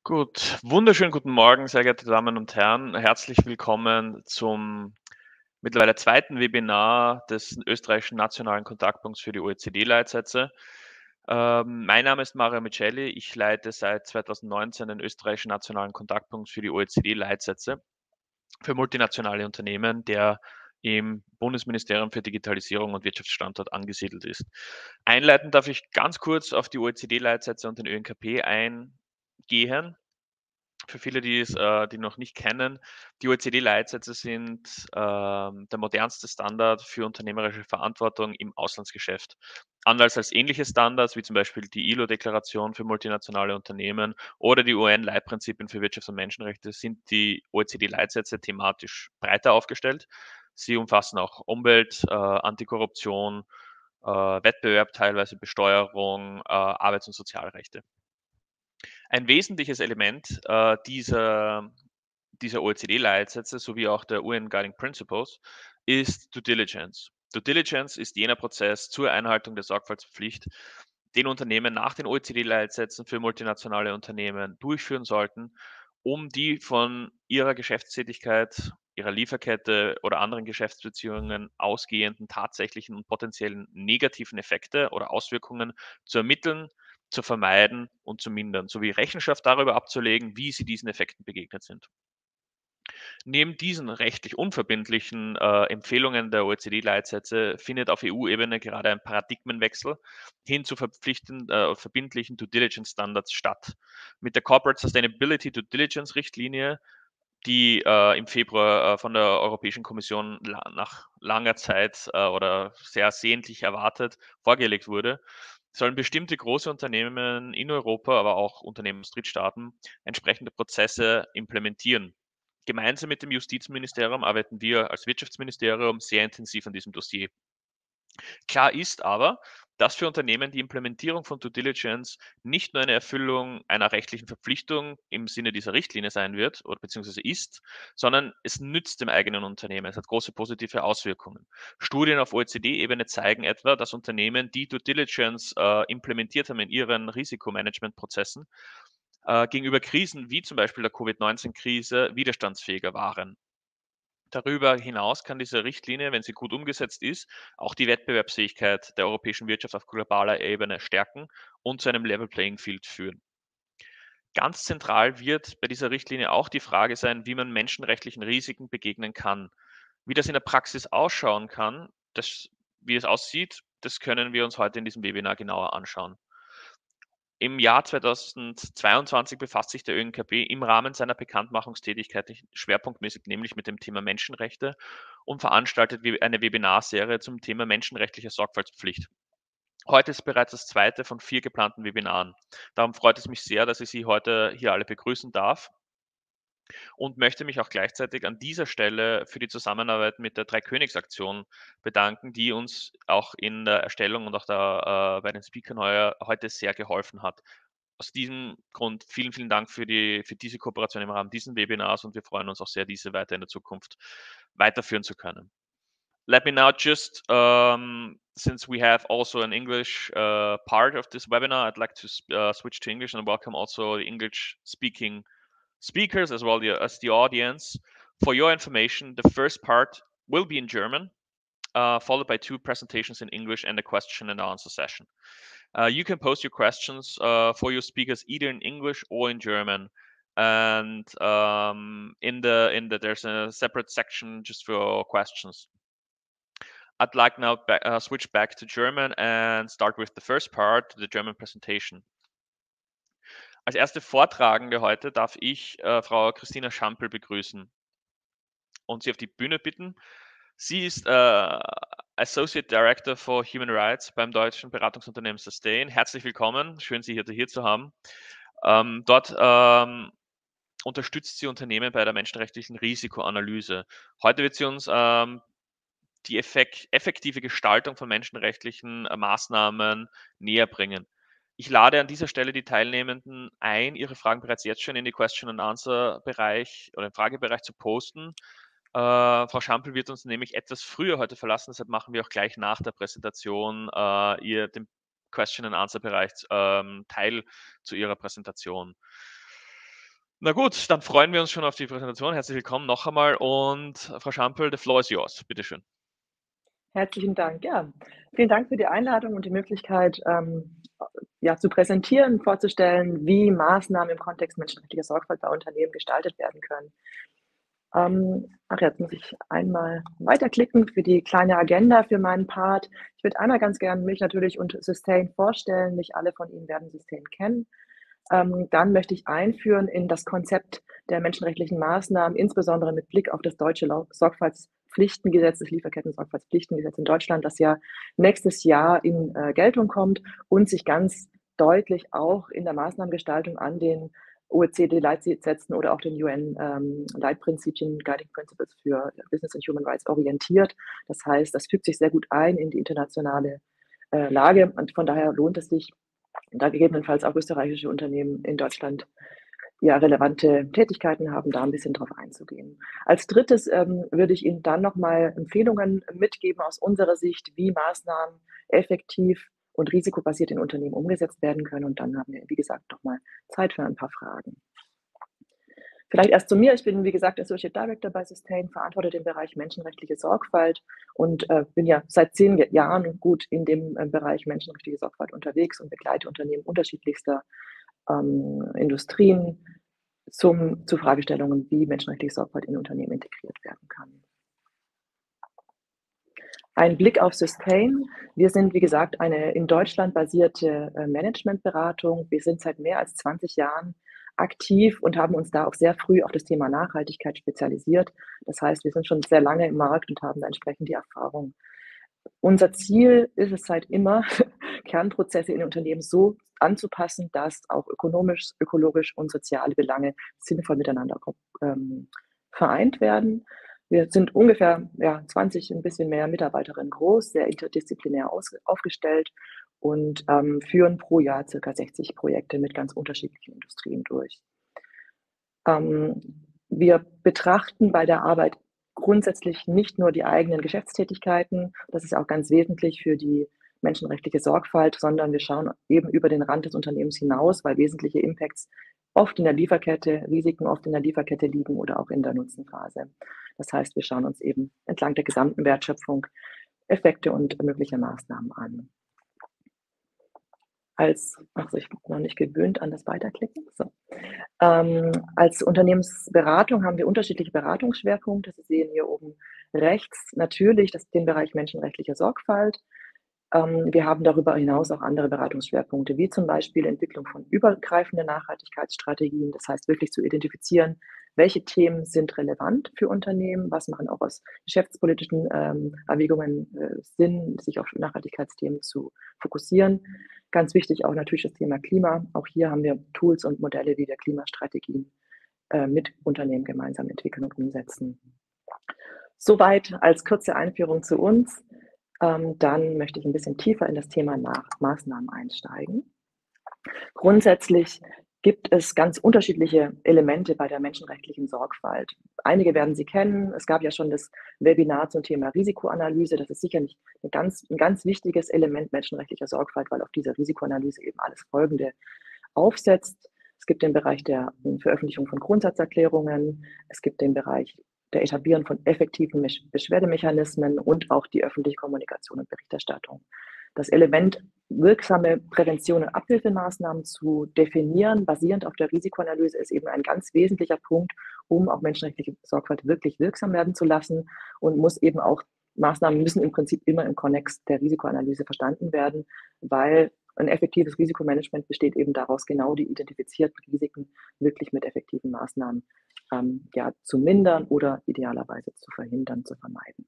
Gut, wunderschönen guten Morgen, sehr geehrte Damen und Herren. Herzlich willkommen zum mittlerweile zweiten Webinar des österreichischen Nationalen Kontaktpunkts für die OECD-Leitsätze. Mein Name ist Mario Micheli. Ich leite seit 2019 den österreichischen Nationalen Kontaktpunkt für die OECD-Leitsätze für multinationale Unternehmen, der im Bundesministerium für Digitalisierung und Wirtschaftsstandort angesiedelt ist. Einleitend darf ich ganz kurz auf die OECD-Leitsätze und den ÖNKP eingehen. Für viele, die noch nicht kennen, die OECD-Leitsätze sind der modernste Standard für unternehmerische Verantwortung im Auslandsgeschäft. Anders als ähnliche Standards, wie zum Beispiel die ILO-Deklaration für multinationale Unternehmen oder die UN-Leitprinzipien für Wirtschafts- und Menschenrechte, sind die OECD-Leitsätze thematisch breiter aufgestellt. Sie umfassen auch Umwelt, Antikorruption, Wettbewerb, teilweise Besteuerung, Arbeits- und Sozialrechte. Ein wesentliches Element dieser OECD-Leitsätze sowie auch der UN Guiding Principles ist Due Diligence. Due Diligence ist jener Prozess zur Einhaltung der Sorgfaltspflicht, den Unternehmen nach den OECD-Leitsätzen für multinationale Unternehmen durchführen sollten, um die von ihrer Geschäftstätigkeit, ihrer Lieferkette oder anderen Geschäftsbeziehungen ausgehenden tatsächlichen und potenziellen negativen Effekte oder Auswirkungen zu ermitteln, zu vermeiden und zu mindern, sowie Rechenschaft darüber abzulegen, wie sie diesen Effekten begegnet sind. Neben diesen rechtlich unverbindlichen Empfehlungen der OECD-Leitsätze findet auf EU-Ebene gerade ein Paradigmenwechsel hin zu verbindlichen Due Diligence Standards statt. Mit der Corporate Sustainability Due Diligence Richtlinie, die im Februar von der Europäischen Kommission nach langer Zeit oder sehr sehnlich erwartet vorgelegt wurde, sollen bestimmte große Unternehmen in Europa, aber auch Unternehmen aus Drittstaaten entsprechende Prozesse implementieren. Gemeinsam mit dem Justizministerium arbeiten wir als Wirtschaftsministerium sehr intensiv an diesem Dossier. Klar ist aber, dass für Unternehmen die Implementierung von Due Diligence nicht nur eine Erfüllung einer rechtlichen Verpflichtung im Sinne dieser Richtlinie sein wird oder beziehungsweise ist, sondern es nützt dem eigenen Unternehmen. Es hat große positive Auswirkungen. Studien auf OECD-Ebene zeigen etwa, dass Unternehmen, die Due Diligence implementiert haben in ihren Risikomanagementprozessen, gegenüber Krisen wie zum Beispiel der Covid-19-Krise widerstandsfähiger waren. Darüber hinaus kann diese Richtlinie, wenn sie gut umgesetzt ist, auch die Wettbewerbsfähigkeit der europäischen Wirtschaft auf globaler Ebene stärken und zu einem Level Playing Field führen. Ganz zentral wird bei dieser Richtlinie auch die Frage sein, wie man menschenrechtlichen Risiken begegnen kann. Wie das in der Praxis ausschauen kann, wie es aussieht, das können wir uns heute in diesem Webinar genauer anschauen. Im Jahr 2022 befasst sich der ÖNKP im Rahmen seiner Bekanntmachungstätigkeit schwerpunktmäßig nämlich mit dem Thema Menschenrechte und veranstaltet eine Webinarserie zum Thema menschenrechtliche Sorgfaltspflicht. Heute ist bereits das zweite von 4 geplanten Webinaren. Darum freut es mich sehr, dass ich Sie heute hier alle begrüßen darf und möchte mich auch gleichzeitig an dieser Stelle für die Zusammenarbeit mit der Dreikönigsaktion bedanken, die uns auch in der Erstellung und auch bei den Speakern heute sehr geholfen hat. Aus diesem Grund vielen, vielen Dank für diese Kooperation im Rahmen dieses Webinars und wir freuen uns auch sehr, diese weiter in der Zukunft weiterführen zu können. Let me now just, since we have also an English part of this webinar, I'd like to switch to English and welcome also the English speaking speakers as well as the audience. For your information, the first part will be in German, followed by 2 presentations in English and a question and answer session. You can post your questions for your speakers either in English or in German. And there's a separate section just for questions. I'd like now switch back to German and start with the first part, the German presentation. Als erste Vortragende heute darf ich Frau Christina Schampel begrüßen und Sie auf die Bühne bitten. Sie ist Associate Director for Human Rights beim deutschen Beratungsunternehmen Sustain. Herzlich willkommen, schön Sie hier zu haben. Dort unterstützt sie Unternehmen bei der menschenrechtlichen Risikoanalyse. Heute wird sie uns die effektive Gestaltung von menschenrechtlichen Maßnahmen näher bringen. Ich lade an dieser Stelle die Teilnehmenden ein, ihre Fragen bereits jetzt schon in die Question-and-Answer-Bereich oder im Fragebereich zu posten. Frau Schampel wird uns nämlich etwas früher heute verlassen, deshalb machen wir auch gleich nach der Präsentation ihr den Question-and-Answer-Bereich Teil zu ihrer Präsentation. Na gut, dann freuen wir uns schon auf die Präsentation. Herzlich willkommen noch einmal und Frau Schampel, the floor is yours. Bitte schön. Herzlichen Dank. Ja, vielen Dank für die Einladung und die Möglichkeit, ja, zu präsentieren, vorzustellen, wie Maßnahmen im Kontext menschenrechtlicher Sorgfalt bei Unternehmen gestaltet werden können. Ach, jetzt muss ich einmal weiterklicken für die kleine Agenda für meinen Part. Ich würde einmal ganz gern mich natürlich und Sustain vorstellen. Nicht alle von Ihnen werden Sustain kennen. Dann möchte ich einführen in das Konzept der menschenrechtlichen Maßnahmen, insbesondere mit Blick auf das deutsche Sorgfaltspflichtengesetz, das Lieferketten-Sorgfaltspflichtengesetz in Deutschland, das ja nächstes Jahr in Geltung kommt und sich ganz deutlich auch in der Maßnahmengestaltung an den OECD-Leitsätzen oder auch den UN-Leitprinzipien, Guiding Principles für Business and Human Rights orientiert. Das heißt, das fügt sich sehr gut ein in die internationale Lage und von daher lohnt es sich, da gegebenenfalls auch österreichische Unternehmen in Deutschland ja relevante Tätigkeiten haben, da ein bisschen drauf einzugehen. Als Drittes würde ich Ihnen dann nochmal Empfehlungen mitgeben aus unserer Sicht, wie Maßnahmen effektiv und risikobasiert in Unternehmen umgesetzt werden können. Und dann haben wir, wie gesagt, nochmal Zeit für ein paar Fragen. Vielleicht erst zu mir. Ich bin, wie gesagt, Associate Director bei Sustain, verantworte den Bereich menschenrechtliche Sorgfalt und bin ja seit 10 Jahren gut in dem Bereich menschenrechtliche Sorgfalt unterwegs und begleite Unternehmen unterschiedlichster Industrien zu Fragestellungen, wie menschenrechtliche Sorgfalt in Unternehmen integriert werden kann. Ein Blick auf Sustain. Wir sind, wie gesagt, eine in Deutschland basierte Managementberatung. Wir sind seit mehr als 20 Jahren aktiv und haben uns da auch sehr früh auf das Thema Nachhaltigkeit spezialisiert. Das heißt, wir sind schon sehr lange im Markt und haben da entsprechend die Erfahrung. Unser Ziel ist es seit immer, Kernprozesse in Unternehmen so anzupassen, dass auch ökonomisch, ökologisch und soziale Belange sinnvoll miteinander vereint werden. Wir sind ungefähr 20, ein bisschen mehr Mitarbeiterinnen groß, sehr interdisziplinär aufgestellt und führen pro Jahr ca. 60 Projekte mit ganz unterschiedlichen Industrien durch. Wir betrachten bei der Arbeit grundsätzlich nicht nur die eigenen Geschäftstätigkeiten, das ist auch ganz wesentlich für die menschenrechtliche Sorgfalt, sondern wir schauen eben über den Rand des Unternehmens hinaus, weil wesentliche Impacts oft in der Lieferkette, Risiken oft in der Lieferkette liegen oder auch in der Nutzenphase. Das heißt, wir schauen uns eben entlang der gesamten Wertschöpfung Effekte und mögliche Maßnahmen an. Ich bin noch nicht gewöhnt an das Weiterklicken. So. Als Unternehmensberatung haben wir unterschiedliche Beratungsschwerpunkte. Sie sehen hier oben rechts natürlich den Bereich menschenrechtlicher Sorgfalt. Wir haben darüber hinaus auch andere Beratungsschwerpunkte, wie zum Beispiel Entwicklung von übergreifenden Nachhaltigkeitsstrategien. Das heißt, wirklich zu identifizieren, welche Themen sind relevant für Unternehmen, was machen auch aus geschäftspolitischen Erwägungen Sinn, sich auf Nachhaltigkeitsthemen zu fokussieren. Ganz wichtig auch natürlich das Thema Klima. Auch hier haben wir Tools und Modelle, wie wir Klimastrategien mit Unternehmen gemeinsam entwickeln und umsetzen. Soweit als kurze Einführung zu uns. Dann möchte ich ein bisschen tiefer in das Thema Maßnahmen einsteigen. Grundsätzlich gibt es ganz unterschiedliche Elemente bei der menschenrechtlichen Sorgfalt. Einige werden Sie kennen. Es gab ja schon das Webinar zum Thema Risikoanalyse. Das ist sicherlich ein ganz wichtiges Element menschenrechtlicher Sorgfalt, weil auf dieser Risikoanalyse eben alles Folgende aufsetzt. Es gibt den Bereich der Veröffentlichung von Grundsatzerklärungen. Es gibt den Bereich der Etablieren von effektiven Beschwerdemechanismen und auch die öffentliche Kommunikation und Berichterstattung. Das Element wirksame Prävention und Abhilfemaßnahmen zu definieren, basierend auf der Risikoanalyse, ist eben ein ganz wesentlicher Punkt, um auch menschenrechtliche Sorgfalt wirklich wirksam werden zu lassen und Maßnahmen müssen im Prinzip immer im Kontext der Risikoanalyse verstanden werden, weil ein effektives Risikomanagement besteht eben daraus, genau die identifizierten Risiken wirklich mit effektiven Maßnahmen zu mindern oder idealerweise zu verhindern, zu vermeiden.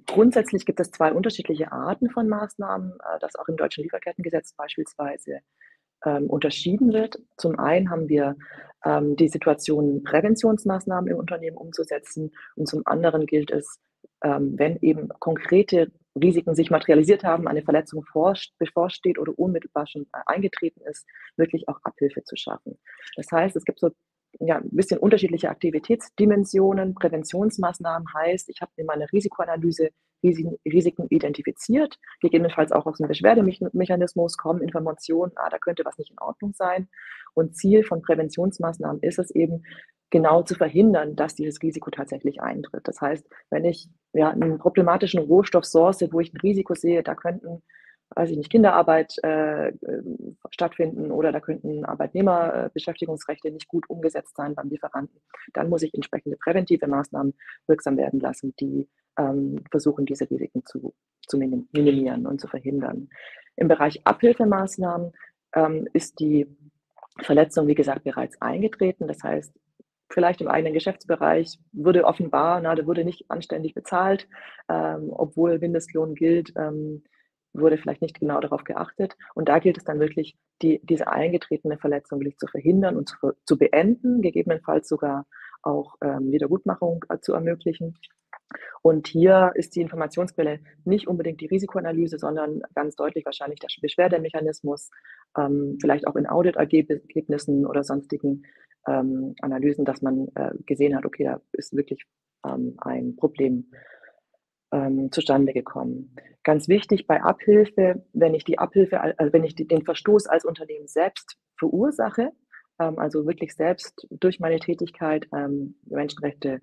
Grundsätzlich gibt es 2 unterschiedliche Arten von Maßnahmen, das auch im deutschen Lieferkettengesetz beispielsweise unterschieden wird. Zum einen haben wir die Situation, Präventionsmaßnahmen im Unternehmen umzusetzen, und zum anderen gilt es, wenn eben konkrete Risiken sich materialisiert haben, eine Verletzung bevorsteht oder unmittelbar schon eingetreten ist, wirklich auch Abhilfe zu schaffen. Das heißt, es gibt so ein bisschen unterschiedliche Aktivitätsdimensionen. Präventionsmaßnahmen heißt, ich habe in meiner Risikoanalyse Risiken identifiziert, gegebenenfalls auch aus dem Beschwerdemechanismus kommen Informationen, da könnte was nicht in Ordnung sein. Und Ziel von Präventionsmaßnahmen ist es eben, genau zu verhindern, dass dieses Risiko tatsächlich eintritt. Das heißt, wenn ich einen problematischen Rohstoff source, wo ich ein Risiko sehe, da könnten, weiß ich nicht, Kinderarbeit stattfinden oder da könnten Arbeitnehmerbeschäftigungsrechte nicht gut umgesetzt sein beim Lieferanten, dann muss ich entsprechende präventive Maßnahmen wirksam werden lassen, die versuchen, diese Risiken zu minimieren und zu verhindern. Im Bereich Abhilfemaßnahmen ist die Verletzung, wie gesagt, bereits eingetreten. Das heißt, vielleicht im eigenen Geschäftsbereich wurde offenbar, da wurde nicht anständig bezahlt, obwohl Mindestlohn gilt, wurde vielleicht nicht genau darauf geachtet. Und da gilt es dann wirklich, diese eingetretene Verletzung wirklich zu verhindern und zu beenden, gegebenenfalls sogar auch Wiedergutmachung zu ermöglichen. Und hier ist die Informationsquelle nicht unbedingt die Risikoanalyse, sondern ganz deutlich wahrscheinlich der Beschwerdemechanismus, vielleicht auch in Auditergebnissen oder sonstigen Analysen, dass man gesehen hat, okay, da ist wirklich ein Problem zustande gekommen. Ganz wichtig bei Abhilfe, wenn ich den Verstoß als Unternehmen selbst verursache, also wirklich selbst durch meine Tätigkeit Menschenrechte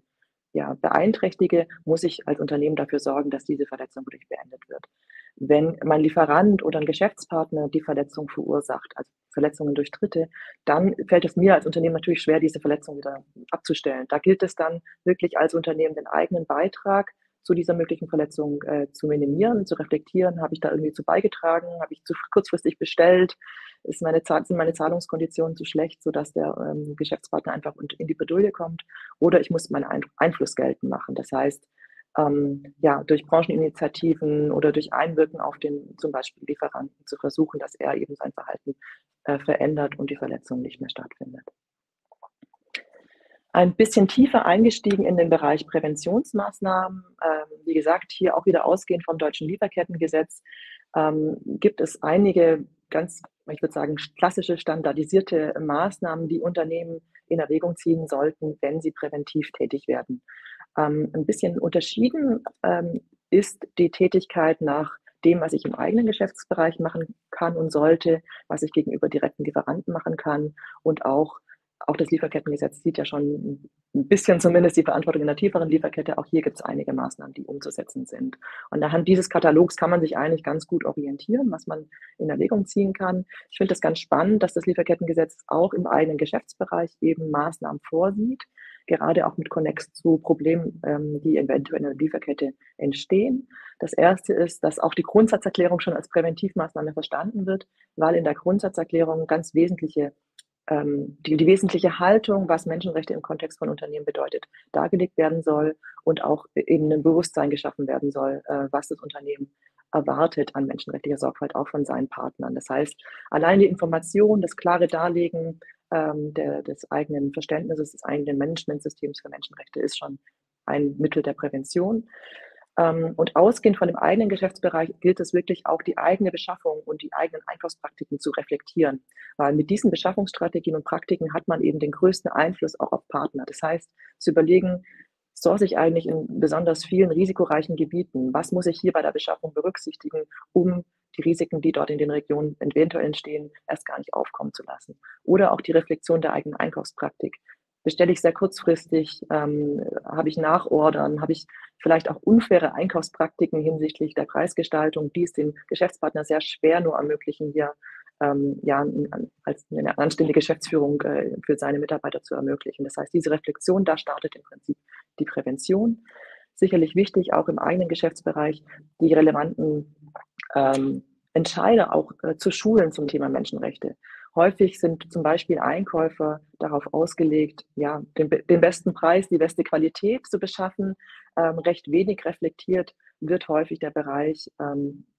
beeinträchtige, muss ich als Unternehmen dafür sorgen, dass diese Verletzung wirklich beendet wird. Wenn mein Lieferant oder ein Geschäftspartner die Verletzung verursacht, also Verletzungen durch Dritte, dann fällt es mir als Unternehmen natürlich schwer, diese Verletzung wieder abzustellen. Da gilt es dann wirklich als Unternehmen, den eigenen Beitrag zu dieser möglichen Verletzung zu minimieren, zu reflektieren, habe ich da irgendwie zu beigetragen, habe ich zu kurzfristig bestellt, sind meine Zahlungskonditionen zu schlecht, sodass der Geschäftspartner einfach in die Bredouille kommt, oder ich muss meinen Einfluss geltend machen. Das heißt, durch Brancheninitiativen oder durch Einwirken auf den zum Beispiel Lieferanten zu versuchen, dass er eben sein Verhalten verändert und die Verletzung nicht mehr stattfindet. Ein bisschen tiefer eingestiegen in den Bereich Präventionsmaßnahmen. Wie gesagt, hier auch wieder ausgehend vom deutschen Lieferkettengesetz gibt es einige ganz, ich würde sagen, klassische standardisierte Maßnahmen, die Unternehmen in Erwägung ziehen sollten, wenn sie präventiv tätig werden. Ein bisschen unterschieden ist die Tätigkeit nach dem, was ich im eigenen Geschäftsbereich machen kann und sollte, was ich gegenüber direkten Lieferanten machen kann, und auch das Lieferkettengesetz sieht ja schon ein bisschen zumindest die Verantwortung in der tieferen Lieferkette. Auch hier gibt es einige Maßnahmen, die umzusetzen sind. Und anhand dieses Katalogs kann man sich eigentlich ganz gut orientieren, was man in Erwägung ziehen kann. Ich finde es ganz spannend, dass das Lieferkettengesetz auch im eigenen Geschäftsbereich eben Maßnahmen vorsieht, gerade auch mit Konnex zu Problemen, die eventuell in der Lieferkette entstehen. Das erste ist, dass auch die Grundsatzerklärung schon als Präventivmaßnahme verstanden wird, weil in der Grundsatzerklärung ganz wesentliche die wesentliche Haltung, was Menschenrechte im Kontext von Unternehmen bedeutet, dargelegt werden soll und auch eben ein Bewusstsein geschaffen werden soll, was das Unternehmen erwartet an menschenrechtlicher Sorgfalt auch von seinen Partnern. Das heißt, allein die Information, das klare Darlegen des eigenen Verständnisses, des eigenen Managementsystems für Menschenrechte ist schon ein Mittel der Prävention. Und ausgehend von dem eigenen Geschäftsbereich gilt es wirklich auch, die eigene Beschaffung und die eigenen Einkaufspraktiken zu reflektieren. Weil mit diesen Beschaffungsstrategien und Praktiken hat man eben den größten Einfluss auch auf Partner. Das heißt, zu überlegen, source ich eigentlich in besonders vielen risikoreichen Gebieten? Was muss ich hier bei der Beschaffung berücksichtigen, um die Risiken, die dort in den Regionen eventuell entstehen, erst gar nicht aufkommen zu lassen? Oder auch die Reflexion der eigenen Einkaufspraktik. Bestelle ich sehr kurzfristig, habe ich Nachordern, habe ich vielleicht auch unfaire Einkaufspraktiken hinsichtlich der Preisgestaltung, die es dem Geschäftspartner sehr schwer nur ermöglichen, hier als eine anständige Geschäftsführung für seine Mitarbeiter zu ermöglichen. Das heißt, diese Reflexion, da startet im Prinzip die Prävention. Sicherlich wichtig, auch im eigenen Geschäftsbereich die relevanten Entscheider auch zu schulen zum Thema Menschenrechte. Häufig sind zum Beispiel Einkäufer darauf ausgelegt, den besten Preis, die beste Qualität zu beschaffen. Recht wenig reflektiert wird häufig der Bereich,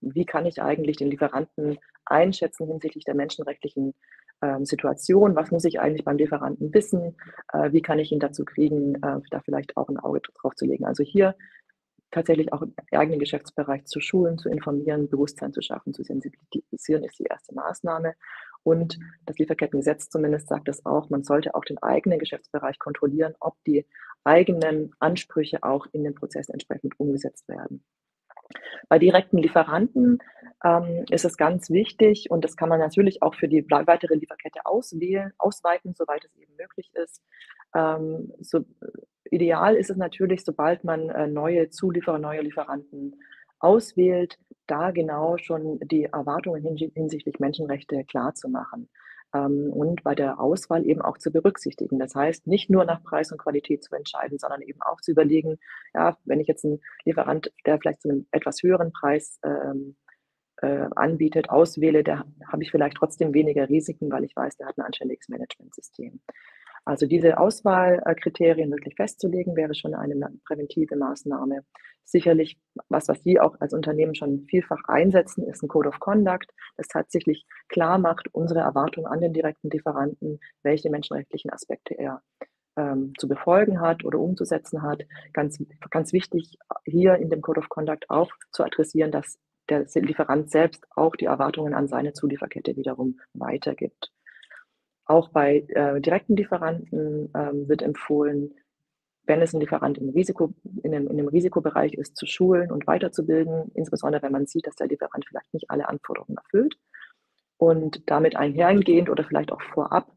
wie kann ich eigentlich den Lieferanten einschätzen hinsichtlich der menschenrechtlichen Situation, was muss ich eigentlich beim Lieferanten wissen, wie kann ich ihn dazu kriegen, da vielleicht auch ein Auge drauf zu legen. Also hier tatsächlich auch im eigenen Geschäftsbereich zu schulen, zu informieren, Bewusstsein zu schaffen, zu sensibilisieren, ist die erste Maßnahme. Und das Lieferkettengesetz zumindest sagt es auch, man sollte auch den eigenen Geschäftsbereich kontrollieren, ob die eigenen Ansprüche auch in den Prozessen entsprechend umgesetzt werden. Bei direkten Lieferanten ist es ganz wichtig, und das kann man natürlich auch für die weitere Lieferkette ausweiten, soweit es eben möglich ist. Ideal ist es natürlich, sobald man neue Zulieferer, neue Lieferanten auswählt, da genau schon die Erwartungen hinsichtlich Menschenrechte klar zu machen, und bei der Auswahl eben auch zu berücksichtigen. Das heißt, nicht nur nach Preis und Qualität zu entscheiden, sondern eben auch zu überlegen, ja, wenn ich jetzt einen Lieferant, der vielleicht zu einem etwas höheren Preis anbietet, auswähle, da habe ich vielleicht trotzdem weniger Risiken, weil ich weiß, der hat ein anständiges Managementsystem. Also diese Auswahlkriterien wirklich festzulegen, wäre schon eine präventive Maßnahme. Sicherlich, was Sie auch als Unternehmen schon vielfach einsetzen, ist ein Code of Conduct, das tatsächlich klar macht, unsere Erwartungen an den direkten Lieferanten, welche menschenrechtlichen Aspekte er zu befolgen hat oder umzusetzen hat. Ganz wichtig hier in dem Code of Conduct auch zu adressieren, dass der Lieferant selbst auch die Erwartungen an seine Zulieferkette wiederum weitergibt. Auch bei direkten Lieferanten wird empfohlen, wenn es ein Lieferant in dem Risikobereich ist, zu schulen und weiterzubilden, insbesondere wenn man sieht, dass der Lieferant vielleicht nicht alle Anforderungen erfüllt. Und damit einhergehend oder vielleicht auch vorab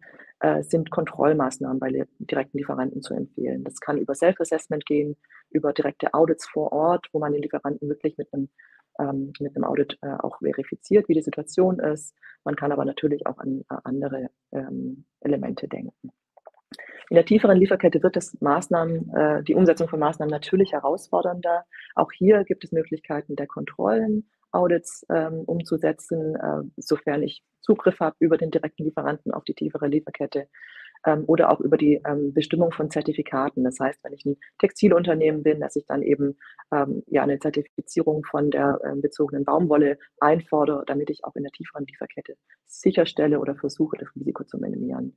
sind Kontrollmaßnahmen bei direkten Lieferanten zu empfehlen. Das kann über Self-Assessment gehen, über direkte Audits vor Ort, wo man den Lieferanten wirklich mit einem Audit auch verifiziert, wie die Situation ist. Man kann aber natürlich auch an andere Elemente denken. In der tieferen Lieferkette wird die Umsetzung von Maßnahmen natürlich herausfordernder. Auch hier gibt es Möglichkeiten der Kontrollen, Audits umzusetzen, sofern ich Zugriff habe über den direkten Lieferanten auf die tiefere Lieferkette, oder auch über die Bestimmung von Zertifikaten. Das heißt, wenn ich ein Textilunternehmen bin, dass ich dann eben ja eine Zertifizierung von der bezogenen Baumwolle einfordere, damit ich auch in der tieferen Lieferkette sicherstelle oder versuche, das Risiko zu minimieren.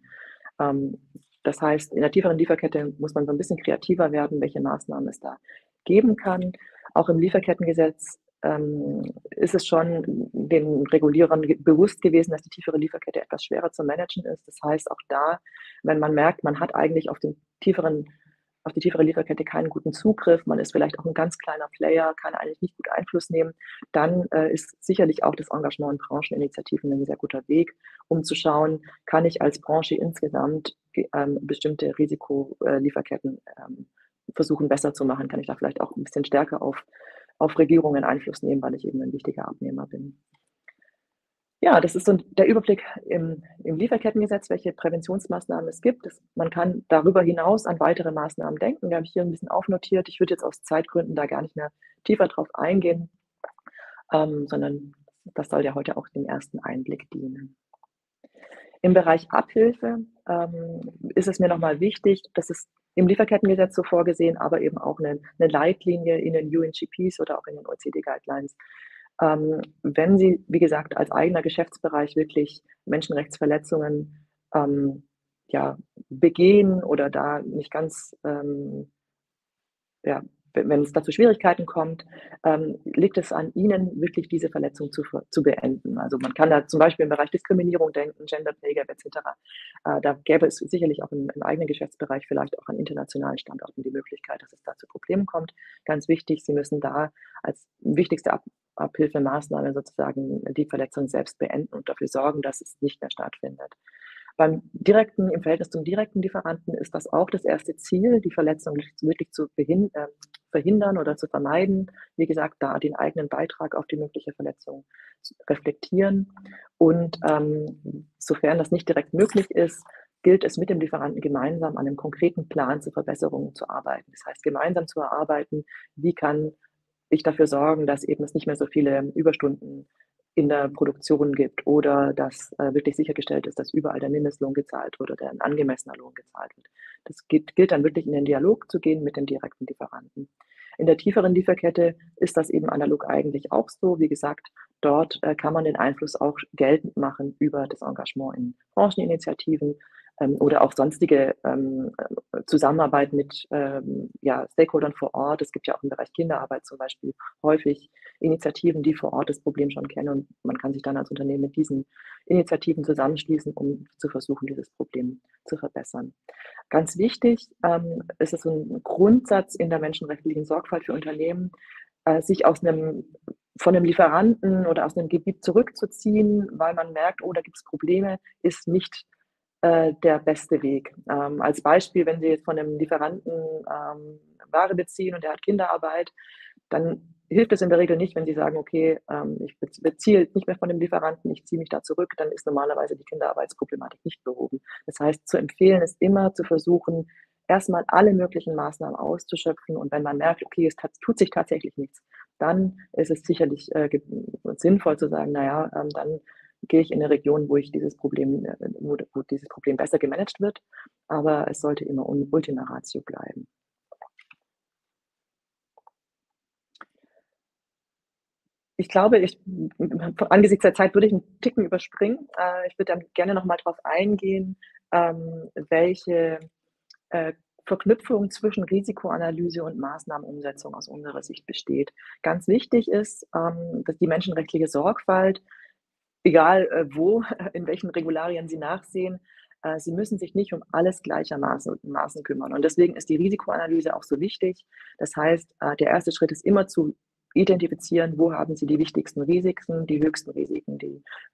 Das heißt, in der tieferen Lieferkette muss man so ein bisschen kreativer werden, welche Maßnahmen es da geben kann. Auch im Lieferkettengesetz ist es schon den Regulierern bewusst gewesen, dass die tiefere Lieferkette etwas schwerer zu managen ist. Das heißt, auch da, wenn man merkt, man hat eigentlich auf die tiefere Lieferkette keinen guten Zugriff, man ist vielleicht auch ein ganz kleiner Player, kann eigentlich nicht gut Einfluss nehmen, dann ist sicherlich auch das Engagement in Brancheninitiativen ein sehr guter Weg, um zu schauen, kann ich als Branche insgesamt bestimmte Risikolieferketten versuchen besser zu machen, kann ich da vielleicht auch ein bisschen stärker auf Regierungen Einfluss nehmen, weil ich eben ein wichtiger Abnehmer bin. Ja, das ist so der Überblick im Lieferkettengesetz, welche Präventionsmaßnahmen es gibt. Man kann darüber hinaus an weitere Maßnahmen denken. Die habe ich hier ein bisschen aufnotiert. Ich würde jetzt aus Zeitgründen da gar nicht mehr tiefer drauf eingehen, sondern das soll ja heute auch dem ersten Einblick dienen. Im Bereich Abhilfe ist es mir nochmal wichtig, das ist im Lieferkettengesetz so vorgesehen, aber eben auch eine Leitlinie in den UNGPs oder auch in den OECD-Guidelines. Wenn Sie, wie gesagt, als eigener Geschäftsbereich wirklich Menschenrechtsverletzungen ja, begehen oder da nicht ganz ja, wenn es da zu Schwierigkeiten kommt, liegt es an Ihnen, wirklich diese Verletzung zu beenden. Also man kann da zum Beispiel im Bereich Diskriminierung denken, Gender Pay Gap etc. Da gäbe es sicherlich auch im eigenen Geschäftsbereich, vielleicht auch an internationalen Standorten die Möglichkeit, dass es da zu Problemen kommt. Ganz wichtig, Sie müssen da als wichtigste Abhilfemaßnahme sozusagen die Verletzung selbst beenden und dafür sorgen, dass es nicht mehr stattfindet. Im Verhältnis zum direkten Lieferanten ist das auch das erste Ziel, die Verletzung wirklich zu verhindern oder zu vermeiden. Wie gesagt, da den eigenen Beitrag auf die mögliche Verletzung zu reflektieren. Und sofern das nicht direkt möglich ist, gilt es mit dem Lieferanten gemeinsam an einem konkreten Plan zur Verbesserung zu arbeiten. Das heißt, gemeinsam zu erarbeiten, wie kann ich dafür sorgen, dass eben es nicht mehr so viele Überstunden in der Produktion gibt oder dass wirklich sichergestellt ist, dass überall der Mindestlohn gezahlt wird oder ein angemessener Lohn gezahlt wird. Das gilt dann wirklich in den Dialog zu gehen mit den direkten Lieferanten. In der tieferen Lieferkette ist das eben analog eigentlich auch so. Wie gesagt, dort kann man den Einfluss auch geltend machen über das Engagement in Brancheninitiativen oder auch sonstige Zusammenarbeit mit ja, Stakeholdern vor Ort. Es gibt ja auch im Bereich Kinderarbeit zum Beispiel häufig Initiativen, die vor Ort das Problem schon kennen, und man kann sich dann als Unternehmen mit diesen Initiativen zusammenschließen, um zu versuchen, dieses Problem zu verbessern. Ganz wichtig ist es ein Grundsatz in der menschenrechtlichen Sorgfalt für Unternehmen, sich von einem Lieferanten oder aus einem Gebiet zurückzuziehen, weil man merkt, oh, da gibt es Probleme, ist nicht der beste Weg. Als Beispiel, wenn Sie jetzt von einem Lieferanten Ware beziehen und der hat Kinderarbeit, dann hilft es in der Regel nicht, wenn Sie sagen, okay, ich beziehe nicht mehr von dem Lieferanten, ich ziehe mich da zurück, dann ist normalerweise die Kinderarbeitsproblematik nicht behoben. Das heißt, zu empfehlen ist immer zu versuchen, erstmal alle möglichen Maßnahmen auszuschöpfen, und wenn man merkt, okay, tut sich tatsächlich nichts, dann ist es sicherlich sinnvoll zu sagen, naja, dann gehe ich in eine Region, wo dieses Problem besser gemanagt wird, aber es sollte immer Ultima Ratio bleiben. Ich glaube, angesichts der Zeit würde ich 'n Ticken überspringen. Ich würde dann gerne noch mal drauf eingehen, welche, äh, Verknüpfung zwischen Risikoanalyse und Maßnahmenumsetzung aus unserer Sicht besteht. Ganz wichtig ist, dass die menschenrechtliche Sorgfalt, egal, wo, in welchen Regularien Sie nachsehen, Sie müssen sich nicht um alles gleichermaßen kümmern. Und deswegen ist die Risikoanalyse auch so wichtig. Das heißt, der erste Schritt ist immer zu identifizieren, wo haben Sie die wichtigsten Risiken, die höchsten Risiken,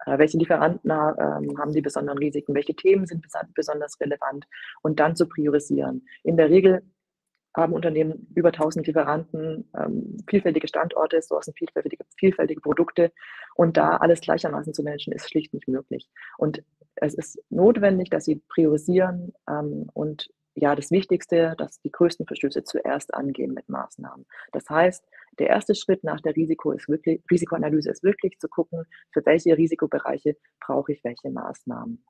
welche Lieferanten haben die besonderen Risiken, welche Themen sind besonders relevant, und dann zu priorisieren. In der Regel haben Unternehmen über 1.000 Lieferanten, vielfältige Standorte, sourcen vielfältige Produkte, und da alles gleichermaßen zu managen, ist schlicht nicht möglich. Und es ist notwendig, dass Sie priorisieren, und ja, das Wichtigste, dass die größten Verstöße zuerst angehen mit Maßnahmen. Das heißt, der erste Schritt nach der Risikoanalyse ist wirklich zu gucken, für welche Risikobereiche brauche ich welche Maßnahmen.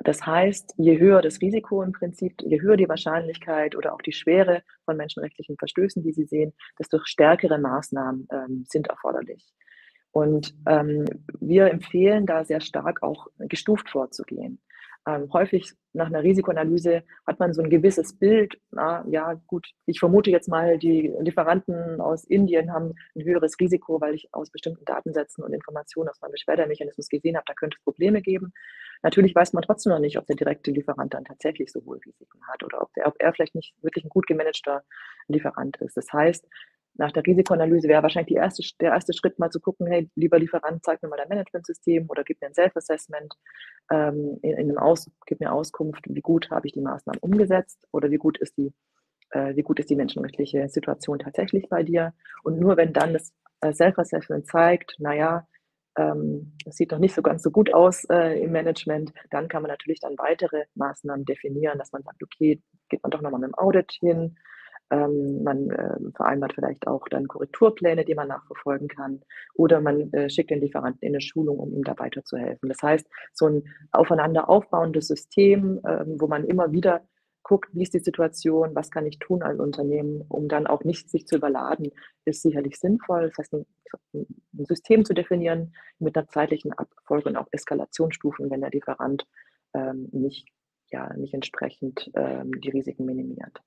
Das heißt, je höher das Risiko im Prinzip, je höher die Wahrscheinlichkeit oder auch die Schwere von menschenrechtlichen Verstößen, die Sie sehen, desto stärkere Maßnahmen sind erforderlich. Und wir empfehlen da sehr stark auch gestuft vorzugehen. Häufig nach einer Risikoanalyse hat man so ein gewisses Bild. Ja gut, ich vermute jetzt mal, die Lieferanten aus Indien haben ein höheres Risiko, weil ich aus bestimmten Datensätzen und Informationen aus meinem Beschwerdemechanismus gesehen habe, da könnte es Probleme geben. Natürlich weiß man trotzdem noch nicht, ob der direkte Lieferant dann tatsächlich so hohe Risiken hat oder ob er vielleicht nicht wirklich ein gut gemanagter Lieferant ist. Das heißt, nach der Risikoanalyse wäre wahrscheinlich der erste Schritt, mal zu gucken: „Hey, lieber Lieferant, zeig mir mal dein Managementsystem oder gib mir ein Self-Assessment, gib mir Auskunft, wie gut habe ich die Maßnahmen umgesetzt oder wie gut ist die menschenrechtliche Situation tatsächlich bei dir?“ Und nur wenn dann das Self-Assessment zeigt, na ja, es sieht noch nicht so ganz so gut aus im Management, dann kann man natürlich dann weitere Maßnahmen definieren, dass man sagt: „Okay, geht man doch noch mal mit dem Audit hin.“ Man vereinbart vielleicht auch dann Korrekturpläne, die man nachverfolgen kann, oder man schickt den Lieferanten in 'ne Schulung, um ihm da weiterzuhelfen. Das heißt, so ein aufeinander aufbauendes System, wo man immer wieder guckt, wie ist die Situation, was kann ich tun als Unternehmen, um dann auch nicht sich zu überladen, ist sicherlich sinnvoll. Das heißt, 'n System zu definieren mit einer zeitlichen Abfolge und auch Eskalationsstufen, wenn der Lieferant nicht nicht entsprechend die Risiken minimiert.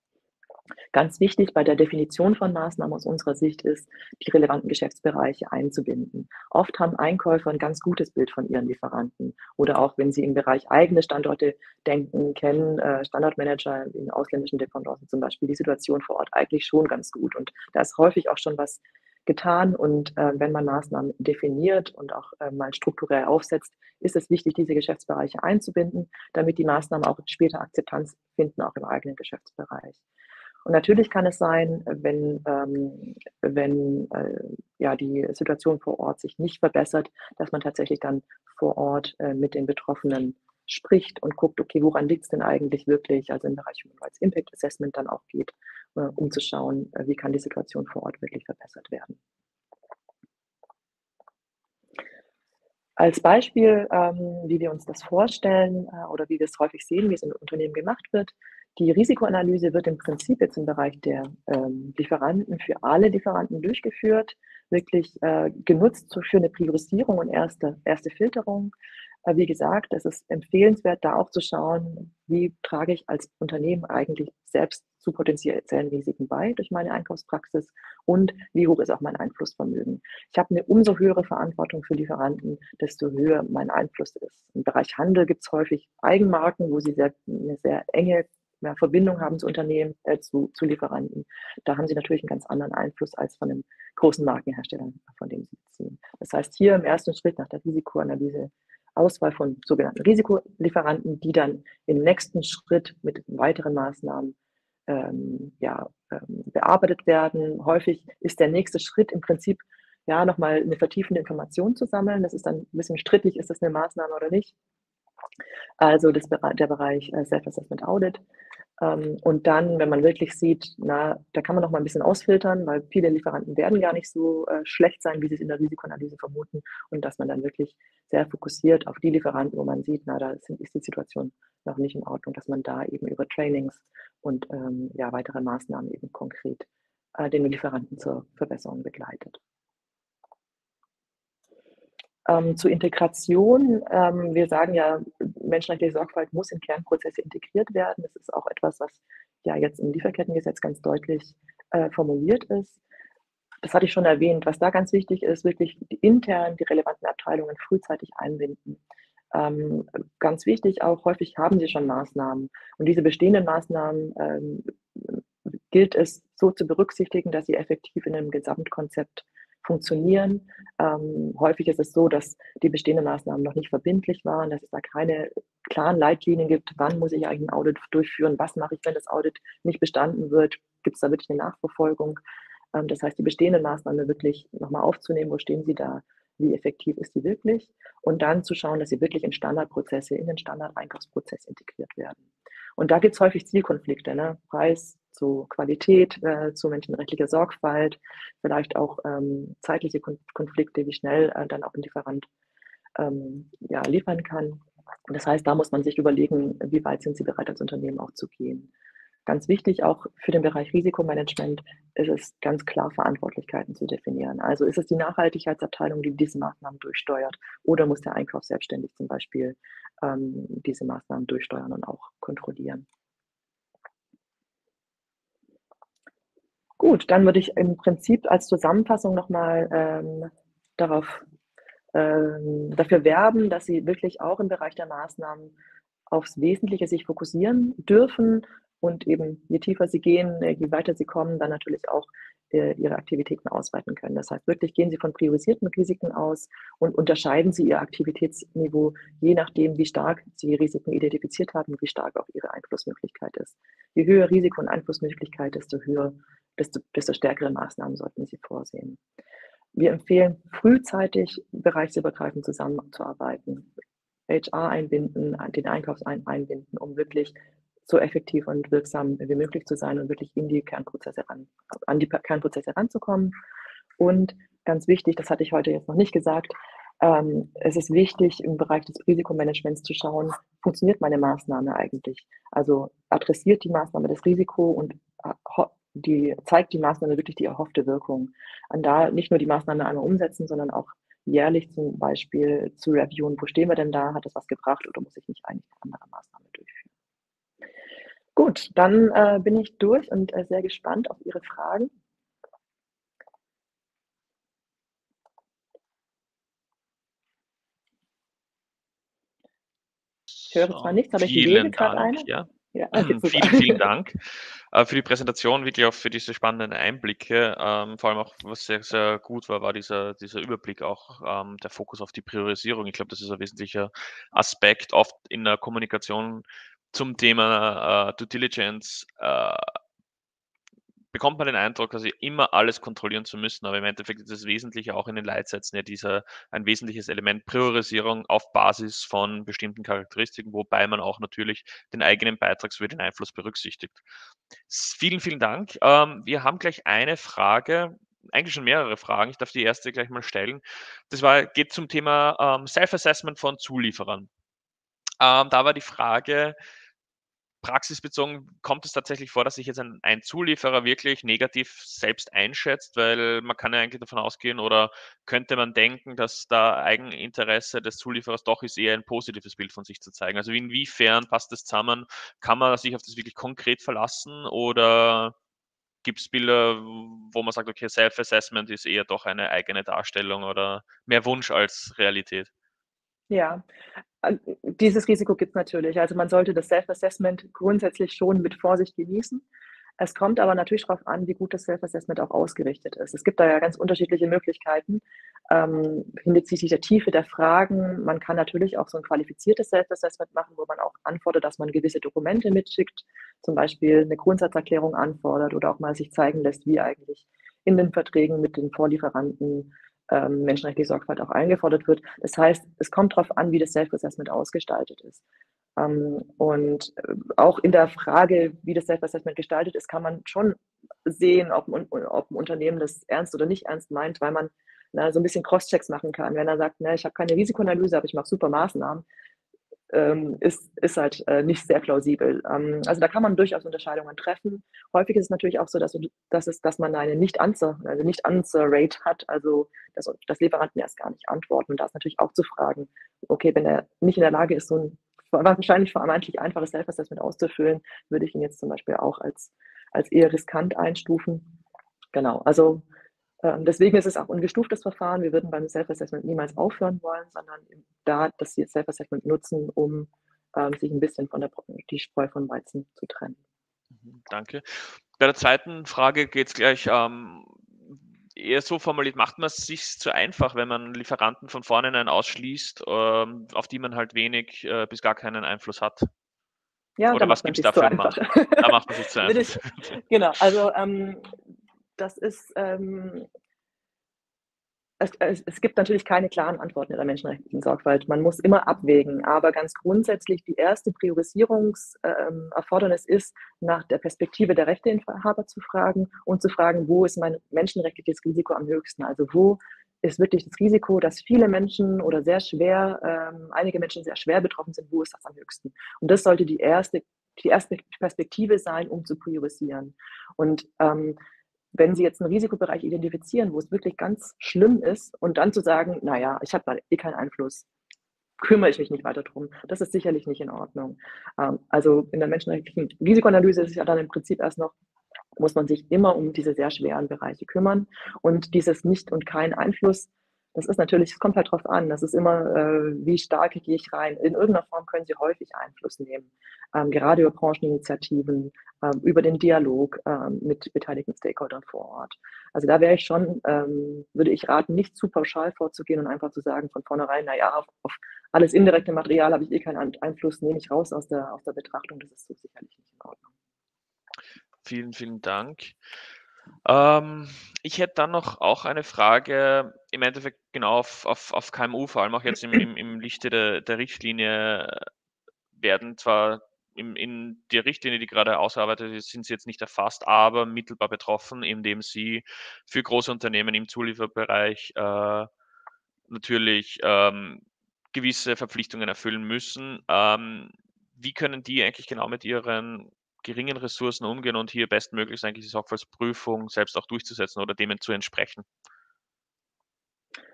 Ganz wichtig bei der Definition von Maßnahmen aus unserer Sicht ist, die relevanten Geschäftsbereiche einzubinden. Oft haben Einkäufer ein ganz gutes Bild von ihren Lieferanten, oder auch wenn sie im Bereich eigene Standorte denken, kennen Standortmanager in ausländischen Dependancen zum Beispiel die Situation vor Ort eigentlich schon ganz gut. Und da ist häufig auch schon was getan. Und wenn man Maßnahmen definiert und auch mal strukturell aufsetzt, ist es wichtig, diese Geschäftsbereiche einzubinden, damit die Maßnahmen auch später Akzeptanz finden, auch im eigenen Geschäftsbereich. Und natürlich kann es sein, wenn ja, die Situation vor Ort sich nicht verbessert, dass man tatsächlich dann vor Ort mit den Betroffenen spricht und guckt, okay, woran liegt es denn eigentlich wirklich, also im Bereich Human Rights Impact Assessment dann auch geht, um zu schauen, wie kann die Situation vor Ort wirklich verbessert werden. Als Beispiel, wie wir uns das vorstellen, oder wie wir es häufig sehen, wie es in Unternehmen gemacht wird. Die Risikoanalyse wird im Prinzip jetzt im Bereich der Lieferanten für alle Lieferanten durchgeführt, wirklich genutzt für eine Priorisierung und erste Filterung. Wie gesagt, es ist empfehlenswert, da auch zu schauen, wie trage ich als Unternehmen eigentlich selbst zu potenziellen Risiken bei durch meine Einkaufspraxis, und wie hoch ist auch mein Einflussvermögen. Ich habe eine umso höhere Verantwortung für Lieferanten, desto höher mein Einfluss ist. Im Bereich Handel gibt es häufig Eigenmarken, wo sie eine sehr enge mehr Verbindung haben zu Unternehmen, zu Lieferanten, da haben sie natürlich einen ganz anderen Einfluss als von einem großen Markenhersteller, von dem sie beziehen. Das heißt, hier im ersten Schritt nach der Risikoanalyse Auswahl von sogenannten Risikolieferanten, die dann im nächsten Schritt mit weiteren Maßnahmen bearbeitet werden. Häufig ist der nächste Schritt im Prinzip ja nochmal eine vertiefende Information zu sammeln. Das ist dann ein bisschen strittig, ist das eine Maßnahme oder nicht. Also der Bereich Self-Assessment Audit. Und dann, wenn man wirklich sieht, da kann man noch mal ein bisschen ausfiltern, weil viele Lieferanten werden gar nicht so schlecht sein, wie sie es in der Risikoanalyse vermuten. Und dass man dann wirklich sehr fokussiert auf die Lieferanten, wo man sieht, ist die Situation noch nicht in Ordnung, dass man da eben über Trainings und weitere Maßnahmen eben konkret den Lieferanten zur Verbesserung begleitet. Zur Integration. Wir sagen ja, menschenrechtliche Sorgfalt muss in Kernprozesse integriert werden. Das ist auch etwas, was ja jetzt im Lieferkettengesetz ganz deutlich formuliert ist. Das hatte ich schon erwähnt. Was da ganz wichtig ist, wirklich intern die relevanten Abteilungen frühzeitig einbinden. Ganz wichtig auch, häufig haben sie schon Maßnahmen. Und diese bestehenden Maßnahmen gilt es so zu berücksichtigen, dass sie effektiv in einem Gesamtkonzept funktionieren. Häufig ist es so, dass die bestehenden Maßnahmen noch nicht verbindlich waren, dass es da keine klaren Leitlinien gibt, wann muss ich eigentlich ein Audit durchführen, was mache ich, wenn das Audit nicht bestanden wird, gibt es da wirklich eine Nachverfolgung. Das heißt, die bestehenden Maßnahmen wirklich nochmal aufzunehmen, wo stehen sie da, wie effektiv ist die wirklich und dann zu schauen, dass sie wirklich in Standardprozesse, in den Standardeinkaufsprozess integriert werden. Und da gibt es häufig Zielkonflikte, ne? Preis zu Qualität, zu menschenrechtlicher Sorgfalt, vielleicht auch zeitliche Konflikte, wie schnell dann auch ein Lieferant liefern kann. Das heißt, da muss man sich überlegen, wie weit sind Sie bereit, als Unternehmen auch zu gehen. Ganz wichtig auch für den Bereich Risikomanagement ist es ganz klar, Verantwortlichkeiten zu definieren. Also ist es die Nachhaltigkeitsabteilung, die diese Maßnahmen durchsteuert, oder muss der Einkauf selbstständig zum Beispiel diese Maßnahmen durchsteuern und auch kontrollieren. Gut, dann würde ich im Prinzip als Zusammenfassung nochmal dafür werben, dass Sie wirklich auch im Bereich der Maßnahmen aufs Wesentliche sich fokussieren dürfen und eben je tiefer Sie gehen, je weiter Sie kommen, dann natürlich auch Ihre Aktivitäten ausweiten können. Das heißt, wirklich gehen Sie von priorisierten Risiken aus und unterscheiden Sie Ihr Aktivitätsniveau je nachdem, wie stark Sie Risiken identifiziert haben und wie stark auch Ihre Einflussmöglichkeit ist. Je höher Risiko und Einflussmöglichkeit, desto stärkere Maßnahmen sollten Sie vorsehen. Wir empfehlen, frühzeitig bereichsübergreifend zusammenzuarbeiten, HR einbinden, den Einkauf einbinden, um wirklich so effektiv und wirksam wie möglich zu sein und wirklich an die Kernprozesse ranzukommen. Und ganz wichtig, das hatte ich heute jetzt noch nicht gesagt, es ist wichtig, im Bereich des Risikomanagements zu schauen, funktioniert meine Maßnahme eigentlich? Also adressiert die Maßnahme das Risiko und zeigt die Maßnahme wirklich die erhoffte Wirkung. Und da nicht nur die Maßnahme einmal umsetzen, sondern auch jährlich zum Beispiel zu reviewen, wo stehen wir denn da, hat das was gebracht oder muss ich nicht eigentlich eine andere Maßnahme durchführen? Gut, dann bin ich durch und sehr gespannt auf Ihre Fragen. Ich höre zwar So, nichts, aber ich lese vielen gerade Dank, eine. ja. Ja, okay, super. Vielen Dank für die Präsentation, wirklich auch für diese spannenden Einblicke. Vor allem auch, was sehr, sehr gut war dieser Überblick auch, der Fokus auf die Priorisierung. Ich glaube, das ist ein wesentlicher Aspekt oft in der Kommunikation zum Thema Due Diligence. Bekommt man den Eindruck, dass immer alles kontrollieren zu müssen, aber im Endeffekt ist das Wesentliche auch in den Leitsätzen ja ein wesentliches Element Priorisierung auf Basis von bestimmten Charakteristiken, wobei man auch natürlich den eigenen Beitrags für den Einfluss berücksichtigt. Vielen Dank. Wir haben gleich eine Frage, eigentlich schon mehrere Fragen. Ich darf die erste gleich mal stellen. Geht zum Thema Self-Assessment von Zulieferern. Da war die Frage, praxisbezogen kommt es tatsächlich vor, dass sich jetzt ein Zulieferer wirklich negativ selbst einschätzt, weil man kann ja eigentlich davon ausgehen oder könnte man denken, dass da Eigeninteresse des Zulieferers doch ist, eher ein positives Bild von sich zu zeigen. Also inwiefern passt das zusammen? Kann man sich auf das wirklich konkret verlassen oder gibt es Bilder, wo man sagt, okay, Self-Assessment ist eher doch eine eigene Darstellung oder mehr Wunsch als Realität? Ja, dieses Risiko gibt es natürlich. Also, man sollte das Self-Assessment grundsätzlich schon mit Vorsicht genießen. Es kommt aber natürlich darauf an, wie gut das Self-Assessment auch ausgerichtet ist. Es gibt da ja ganz unterschiedliche Möglichkeiten, hinsichtlich der Tiefe der Fragen. Man kann natürlich auch so ein qualifiziertes Self-Assessment machen, wo man auch anfordert, dass man gewisse Dokumente mitschickt, zum Beispiel eine Grundsatzerklärung anfordert oder auch mal sich zeigen lässt, wie eigentlich in den Verträgen mit den Vorlieferanten menschenrechtliche Sorgfalt auch eingefordert wird. Das heißt, es kommt darauf an, wie das Self-Assessment ausgestaltet ist. Und auch in der Frage, wie das Self-Assessment gestaltet ist, kann man schon sehen, ob ein Unternehmen das ernst oder nicht ernst meint, weil man so ein bisschen Cross-Checks machen kann. Wenn er sagt, ne, ich habe keine Risikoanalyse, aber ich mache super Maßnahmen, ist halt nicht sehr plausibel. Also da kann man durchaus Unterscheidungen treffen. Häufig ist es natürlich auch so, dass man eine Nicht-Answer-Rate hat, also dass Lieferanten erst gar nicht antworten. Und da ist natürlich auch zu fragen, okay, wenn er nicht in der Lage ist, so ein wahrscheinlich vermeintlich einfaches Self-Assessment auszufüllen, würde ich ihn jetzt zum Beispiel auch als eher riskant einstufen. Genau, also deswegen ist es auch ein gestuftes Verfahren. Wir würden beim Self-Assessment niemals aufhören wollen, sondern da das Self-Assessment nutzen, um sich ein bisschen von die Spreu vom Weizen zu trennen. Danke. Bei der zweiten Frage geht es gleich eher so formuliert, macht man es sich zu einfach, wenn man Lieferanten von vornherein ausschließt, auf die man halt wenig bis gar keinen Einfluss hat? Ja, da Oder was macht man gibt es sich da zu für einfach. da macht man sich zu Würde einfach. ich, genau, also das ist es gibt natürlich keine klaren Antworten in der menschenrechtlichen Sorgfalt. Man muss immer abwägen, aber ganz grundsätzlich die erste Priorisierungserfordernis ist, nach der Perspektive der Rechteinhaber zu fragen und zu fragen, wo ist mein menschenrechtliches Risiko am höchsten? Also wo ist wirklich das Risiko, dass viele Menschen oder einige Menschen sehr schwer betroffen sind, wo ist das am höchsten? Und das sollte die erste Perspektive sein, um zu priorisieren. Und wenn Sie jetzt einen Risikobereich identifizieren, wo es wirklich ganz schlimm ist und dann zu sagen: „Na ja, ich habe da eh keinen Einfluss, kümmere ich mich nicht weiter drum“, das ist sicherlich nicht in Ordnung. Also, in der menschenrechtlichen Risikoanalyse ist es ja dann im Prinzip erst noch muss man sich immer um diese sehr schweren Bereiche kümmern. Und dieses Nicht und kein Einfluss, das ist natürlich, es kommt halt drauf an. Das ist immer, wie stark gehe ich rein. In irgendeiner Form können Sie häufig Einfluss nehmen, gerade über Brancheninitiativen, über den Dialog mit beteiligten Stakeholdern vor Ort. Also da wäre ich schon, würde ich raten, nicht zu pauschal vorzugehen und einfach zu sagen von vornherein, naja, auf alles indirekte Material habe ich eh keinen Einfluss, nehme ich raus aus der Betrachtung. Das ist so sicherlich nicht in Ordnung. Vielen, vielen Dank. Ich hätte dann noch auch eine Frage, im Endeffekt genau auf KMU, vor allem auch jetzt im Lichte der Richtlinie werden zwar in der Richtlinie, die gerade ausgearbeitet ist, sind sie jetzt nicht erfasst, aber mittelbar betroffen, indem sie für große Unternehmen im Zulieferbereich natürlich gewisse Verpflichtungen erfüllen müssen. Wie können die eigentlich genau mit ihren geringen Ressourcen umgehen und hier bestmöglichst eigentlich die Sorgfaltsprüfung selbst auch durchzusetzen oder dem zu entsprechen?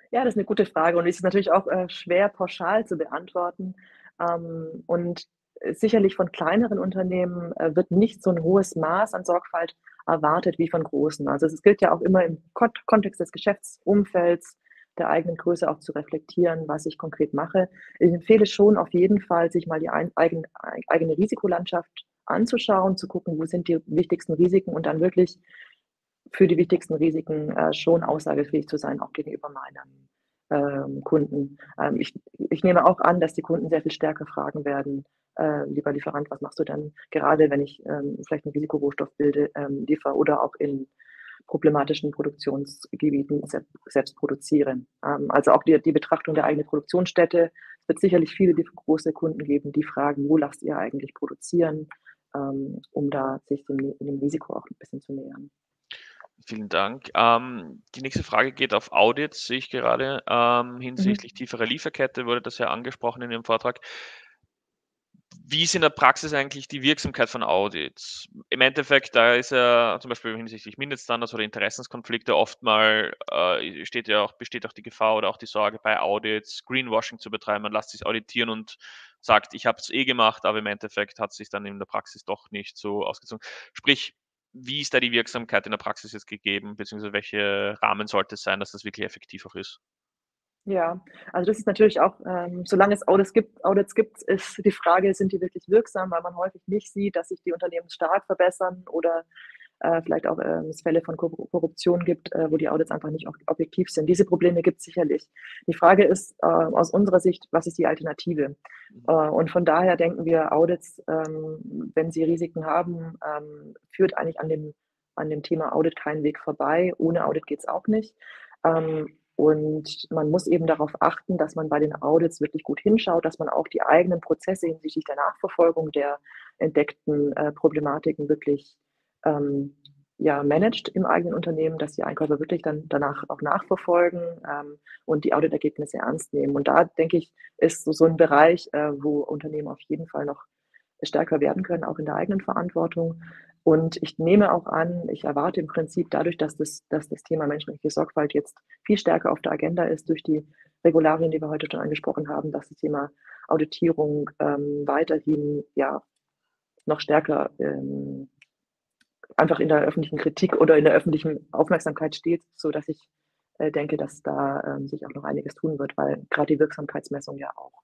Ja, das ist eine gute Frage und die ist natürlich auch, schwer pauschal zu beantworten. Und sicherlich von kleineren Unternehmen, wird nicht so ein hohes Maß an Sorgfalt erwartet wie von großen. Also, es gilt ja auch immer im Kontext des Geschäftsumfelds, der eigenen Größe auch zu reflektieren, was ich konkret mache. Ich empfehle schon auf jeden Fall, sich mal die eigene Risikolandschaft anzuschauen, zu gucken, wo sind die wichtigsten Risiken und dann wirklich für die wichtigsten Risiken schon aussagefähig zu sein, auch gegenüber meinen Kunden. Ich nehme auch an, dass die Kunden sehr viel stärker fragen werden, lieber Lieferant, was machst du denn gerade, wenn ich vielleicht einen Risikorohstoff liefere oder auch in problematischen Produktionsgebieten selbst produziere. Also auch die Betrachtung der eigenen Produktionsstätte. Es wird sicherlich viele große Kunden geben, die fragen, wo lasst ihr eigentlich produzieren, um da sich dem Risiko auch ein bisschen zu nähern. Vielen Dank. Die nächste Frage geht auf Audits, sehe ich gerade. Mhm. Hinsichtlich tieferer Lieferkette wurde das ja angesprochen in Ihrem Vortrag. Wie ist in der Praxis eigentlich die Wirksamkeit von Audits? Im Endeffekt, da ist ja zum Beispiel hinsichtlich Mindeststandards oder Interessenskonflikte oft mal besteht auch die Gefahr oder auch die Sorge bei Audits, Greenwashing zu betreiben. Man lässt sich auditieren und sagt, ich habe es eh gemacht, aber im Endeffekt hat es sich dann in der Praxis doch nicht so ausgezogen. Sprich, wie ist da die Wirksamkeit in der Praxis jetzt gegeben, beziehungsweise welche Rahmen sollte es sein, dass das wirklich effektiv auch ist? Ja, also das ist natürlich auch, solange es Audits gibt, ist die Frage, sind die wirklich wirksam, weil man häufig nicht sieht, dass sich die Unternehmen stark verbessern oder vielleicht auch es Fälle von Korruption gibt, wo die Audits einfach nicht objektiv sind. Diese Probleme gibt es sicherlich. Die Frage ist aus unserer Sicht, was ist die Alternative? Und von daher denken wir, Audits, wenn sie Risiken haben, führt eigentlich an dem Thema Audit keinen Weg vorbei. Ohne Audit geht es auch nicht. Und man muss eben darauf achten, dass man bei den Audits wirklich gut hinschaut, dass man auch die eigenen Prozesse hinsichtlich der Nachverfolgung der entdeckten Problematiken wirklich ja, managt im eigenen Unternehmen, dass die Einkäufer wirklich dann danach auch nachverfolgen und die Auditergebnisse ernst nehmen. Und da, denke ich, ist so ein Bereich, wo Unternehmen auf jeden Fall noch stärker werden können, auch in der eigenen Verantwortung. Und ich nehme auch an, ich erwarte im Prinzip dadurch, dass das Thema menschenrechtliche Sorgfalt jetzt viel stärker auf der Agenda ist, durch die Regularien, die wir heute schon angesprochen haben, dass das Thema Auditierung weiterhin ja noch stärker einfach in der öffentlichen Kritik oder in der öffentlichen Aufmerksamkeit steht, sodass ich denke, dass da sich auch noch einiges tun wird, weil gerade die Wirksamkeitsmessung ja auch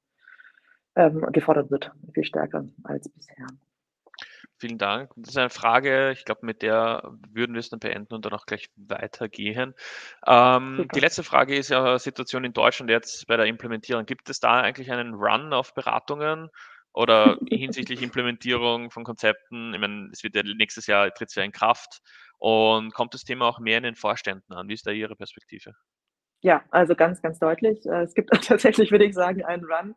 gefordert wird, viel stärker als bisher. Vielen Dank. Das ist eine Frage, ich glaube, mit der würden wir es dann beenden und dann auch gleich weitergehen. Die letzte Frage ist ja Situation in Deutschland jetzt bei der Implementierung. Gibt es da eigentlich einen Run auf Beratungen oder hinsichtlich Implementierung von Konzepten? Ich meine, es wird ja nächstes Jahr, tritt es ja in Kraft und kommt das Thema auch mehr in den Vorständen an? Wie ist da Ihre Perspektive? Ja, also ganz, ganz deutlich. Es gibt tatsächlich, würde ich sagen, einen Run.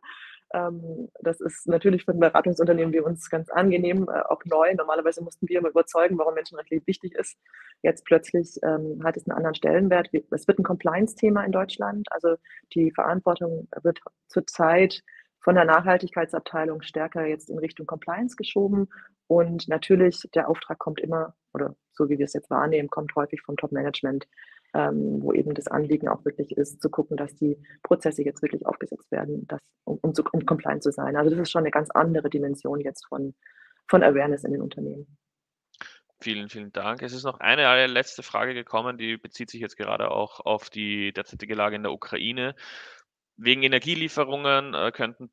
Das ist natürlich für ein Beratungsunternehmen wie uns ganz angenehm, auch neu. Normalerweise mussten wir immer überzeugen, warum Menschenrechte wichtig ist. Jetzt plötzlich hat es einen anderen Stellenwert. Es wird ein Compliance-Thema in Deutschland. Also die Verantwortung wird zurzeit von der Nachhaltigkeitsabteilung stärker jetzt in Richtung Compliance geschoben. Und natürlich, der Auftrag kommt immer, oder so wie wir es jetzt wahrnehmen, kommt häufig vom Top-Management, wo eben das Anliegen auch wirklich ist, zu gucken, dass die Prozesse jetzt wirklich aufgesetzt werden, um compliant zu sein. Also das ist schon eine ganz andere Dimension jetzt von Awareness in den Unternehmen. Vielen, vielen Dank. Es ist noch eine letzte Frage gekommen, die bezieht sich jetzt gerade auch auf die derzeitige Lage in der Ukraine. Wegen Energielieferungen könnten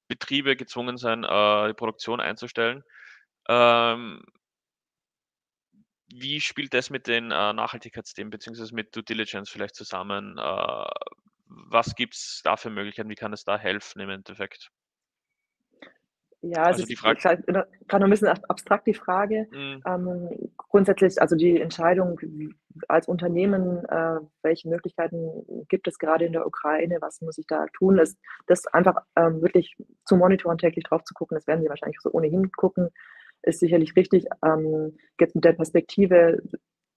Betriebe gezwungen sein, die Produktion einzustellen. Wie spielt das mit den Nachhaltigkeitsthemen beziehungsweise mit Due Diligence vielleicht zusammen? Was gibt es da für Möglichkeiten? Wie kann es da helfen im Endeffekt? Ja, es Also ist die Frage. halt gerade noch ein bisschen abstrakt die Frage. Grundsätzlich, also die Entscheidung als Unternehmen, welche Möglichkeiten gibt es gerade in der Ukraine, was muss ich da tun, ist das einfach wirklich zu monitoren, täglich drauf zu gucken, das werden Sie wahrscheinlich so ohnehin gucken, ist sicherlich richtig. Jetzt mit der Perspektive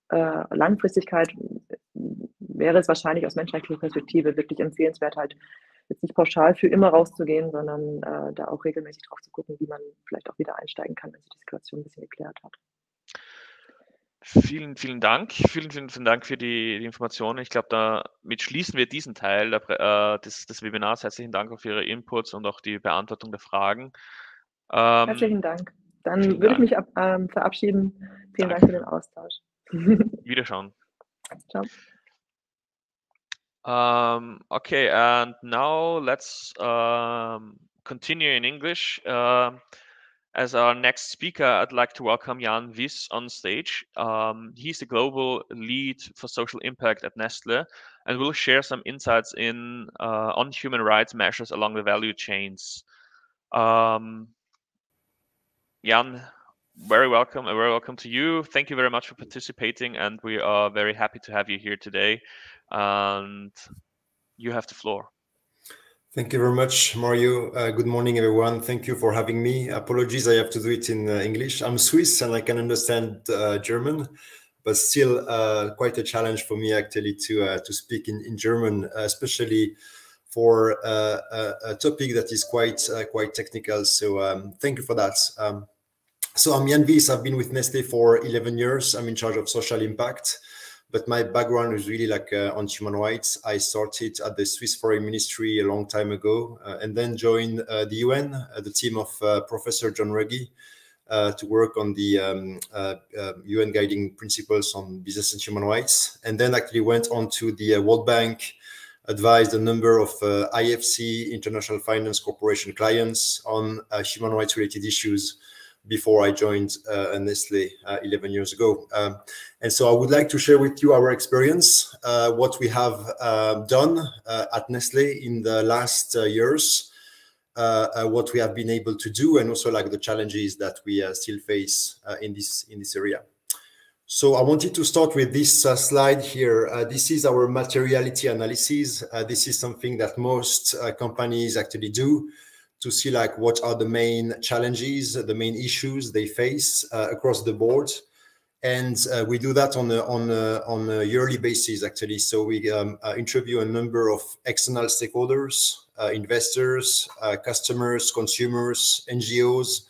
Langfristigkeit wäre es wahrscheinlich aus menschenrechtlicher Perspektive wirklich empfehlenswert, halt jetzt nicht pauschal für immer rauszugehen, sondern da auch regelmäßig drauf zu gucken, wie man vielleicht auch wieder einsteigen kann, wenn sich die Situation ein bisschen geklärt hat. Vielen, vielen Dank. Vielen, vielen, vielen Dank für die Informationen. Ich glaube, damit schließen wir diesen Teil des Webinars. Herzlichen Dank auch für Ihre Inputs und auch die Beantwortung der Fragen. Herzlichen Dank. Dann Vielen würde ich Dank. mich verabschieden. Vielen Dank für den Danke. Austausch. Wiederschauen. Ciao. Okay, and now let's continue in English. As our next speaker, I'd like to welcome Jan Wies on stage. He's the global lead for social impact at Nestle and will share some insights on human rights measures along the value chains. Jan, very welcome to you. Thank you very much for participating, and we are very happy to have you here today. And you have the floor. Thank you very much, Mario. Good morning, everyone. Thank you for having me. Apologies, I have to do it in English. I'm Swiss and I can understand German, but still quite a challenge for me actually to speak in German, especially for a topic that is quite technical. So thank you for that. So I'm Jan Wies. I've been with Nestle for 11 years. I'm in charge of social impact. But my background is really like on human rights. I started at the Swiss Foreign Ministry a long time ago and then joined the UN, the team of Professor John Ruggie, to work on the UN guiding principles on business and human rights. And then actually went on to the World Bank advised a number of IFC, International Finance Corporation clients on human rights related issues before I joined Nestlé 11 years ago. And so I would like to share with you our experience, what we have done at Nestlé in the last years, what we have been able to do, and also like the challenges that we still face in this area. So I wanted to start with this slide here. This is our materiality analysis. This is something that most companies actually do to see like what are the main challenges, the main issues they face across the board. And we do that on a yearly basis, actually. So we interview a number of external stakeholders, investors, customers, consumers, NGOs,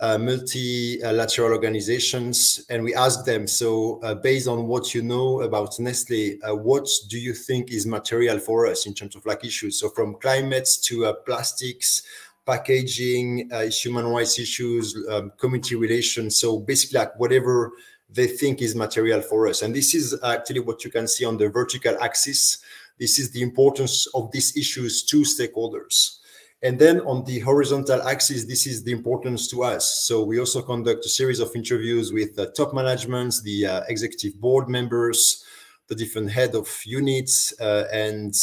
multilateral organizations, and we ask them, so based on what you know about Nestlé, what do you think is material for us in terms of like issues? So from climate to plastics, packaging, human rights issues, community relations. So basically like whatever they think is material for us. And this is actually what you can see on the vertical axis. This is the importance of these issues to stakeholders. And then on the horizontal axis, this is the importance to us. So we also conduct a series of interviews with the top management, the executive board members, the different head of units and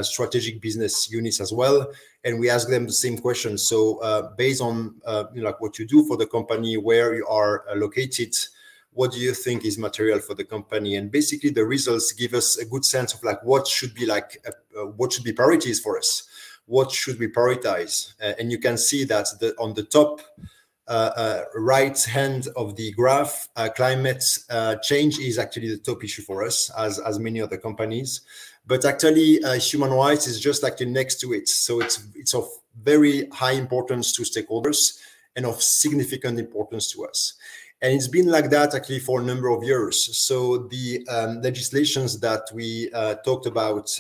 strategic business units as well. And we ask them the same question. So based on like what you do for the company, where you are located, what do you think is material for the company? And basically the results give us a good sense of like what should be like, what should be priorities for us. What should we prioritize? And you can see that on the top right hand of the graph, climate change is actually the top issue for us, as many other companies. But actually, human rights is just actually next to it. So it's of very high importance to stakeholders and of significant importance to us. And it's been like that actually for a number of years. So the legislations that we talked about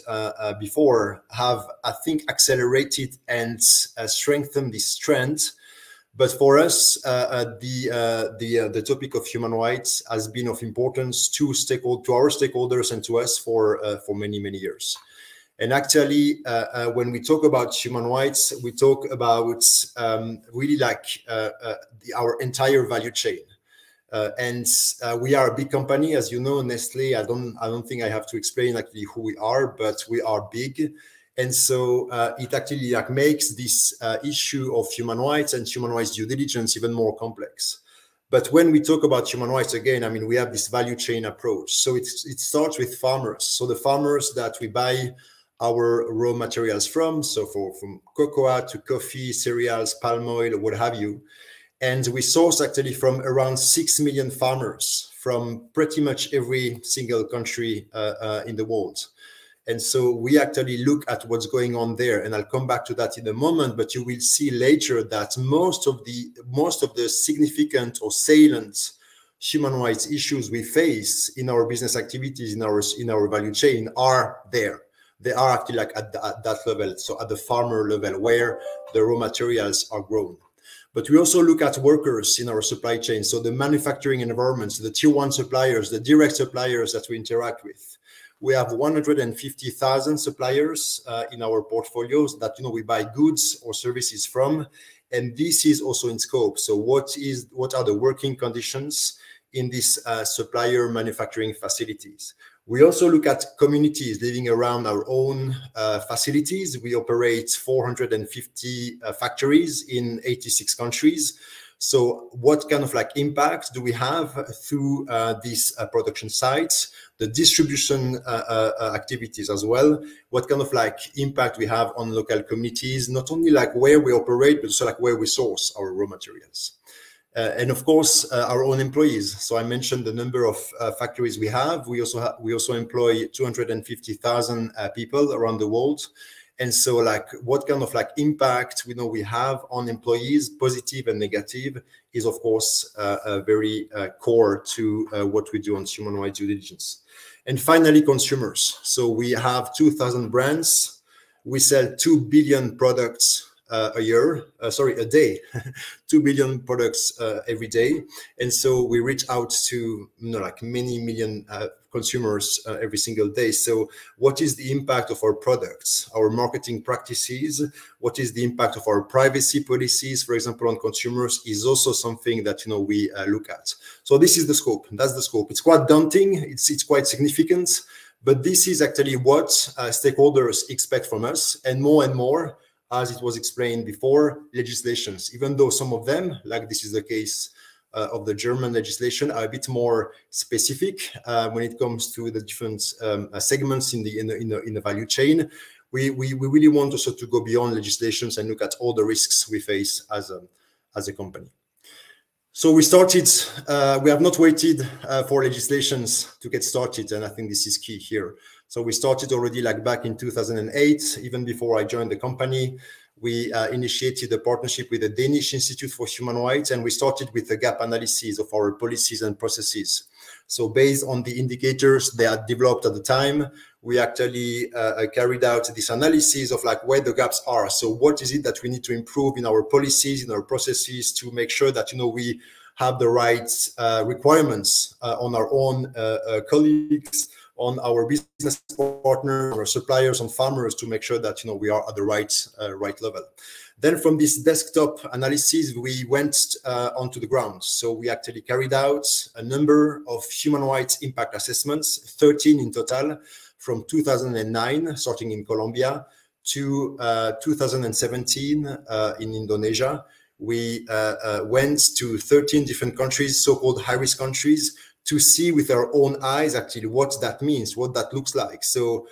before have, I think, accelerated and strengthened this trend. But for us, the topic of human rights has been of importance to our stakeholders and to us for many, many years. And actually, when we talk about human rights, we talk about really like our entire value chain. And we are a big company, as you know, Nestlé. I don't think I have to explain actually who we are, but we are big, and so it actually like makes this issue of human rights and human rights due diligence even more complex. But when we talk about human rights, again, I mean, we have this value chain approach. So it starts with farmers. So the farmers that we buy our raw materials from, so from cocoa to coffee, cereals, palm oil, what have you. And we source actually from around 6 million farmers from pretty much every single country in the world. And so we actually look at what's going on there. And I'll come back to that in a moment, but you will see later that most of the significant or salient human rights issues we face in our business activities, in our value chain are there. They are actually like at that level. So at the farmer level where the raw materials are grown. But we also look at workers in our supply chain. So the manufacturing environments, the tier one suppliers, the direct suppliers that we interact with. We have 150,000 suppliers in our portfolios that we buy goods or services from. And this is also in scope. So what are the working conditions in these supplier manufacturing facilities? We also look at communities living around our own facilities. We operate 450 factories in 86 countries. So what kind of like impact do we have through these production sites, the distribution activities as well? What kind of like impact we have on local communities, not only like where we operate, but also like where we source our raw materials. And of course, our own employees. So I mentioned the number of factories we have. We also employ 250,000 people around the world. And so like what kind of like impact we have on employees, positive and negative, is of course very core to what we do on human rights due diligence. And finally, consumers. So we have 2,000 brands. We sell 2 billion products a day, 2 billion products every day. And so we reach out to like many million consumers every single day. So what is the impact of our products, our marketing practices? What is the impact of our privacy policies, for example, on consumers, is also something that we look at. So this is the scope. That's the scope. It's quite daunting. It's quite significant. But this is actually what stakeholders expect from us, and more, as it was explained before, legislations, even though some of them, like this is the case of the German legislation, are a bit more specific when it comes to the different segments in the value chain. We really want also to go beyond legislations and look at all the risks we face as a company. So we started, we have not waited for legislations to get started, and I think this is key here. So we started already like back in 2008, even before I joined the company. We initiated a partnership with the Danish Institute for Human Rights, and we started with a gap analysis of our policies and processes. So based on the indicators they had developed at the time, we actually carried out this analysis of like where the gaps are. So what is it that we need to improve in our policies, in our processes, to make sure that we have the right requirements on our own colleagues, on our business partners, our suppliers, on farmers, to make sure that we are at the right level. Then from this desktop analysis, we went onto the ground. So we actually carried out a number of human rights impact assessments, 13 in total, from 2009, starting in Colombia, to 2017 in Indonesia. We went to 13 different countries, so-called high-risk countries, to see with our own eyes actually what that means, what that looks like. So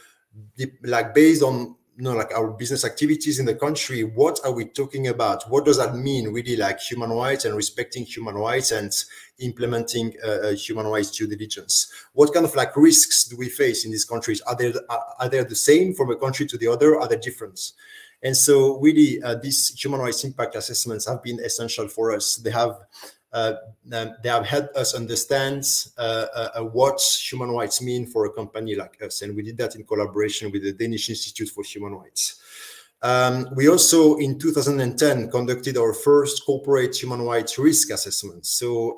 like based on like our business activities in the country, what are we talking about? What does that mean really, like human rights and respecting human rights and implementing human rights due diligence? What kind of like risks do we face in these countries? Are they the same from a country to the other? Are they different? And so really these human rights impact assessments have been essential for us. They have helped us understand what human rights mean for a company like us. And we did that in collaboration with the Danish Institute for Human Rights. We also, in 2010, conducted our first corporate human rights risk assessment. So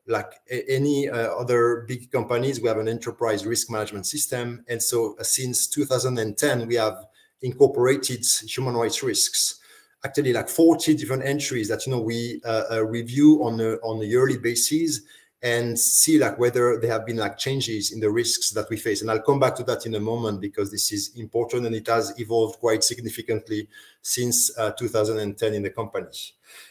like any other big companies, we have an enterprise risk management system. And so since 2010, we have incorporated human rights risks. Actually, like 40 different entries that we review on a yearly basis and see like whether there have been like changes in the risks that we face. And I'll come back to that in a moment, because this is important and it has evolved quite significantly since 2010 in the company.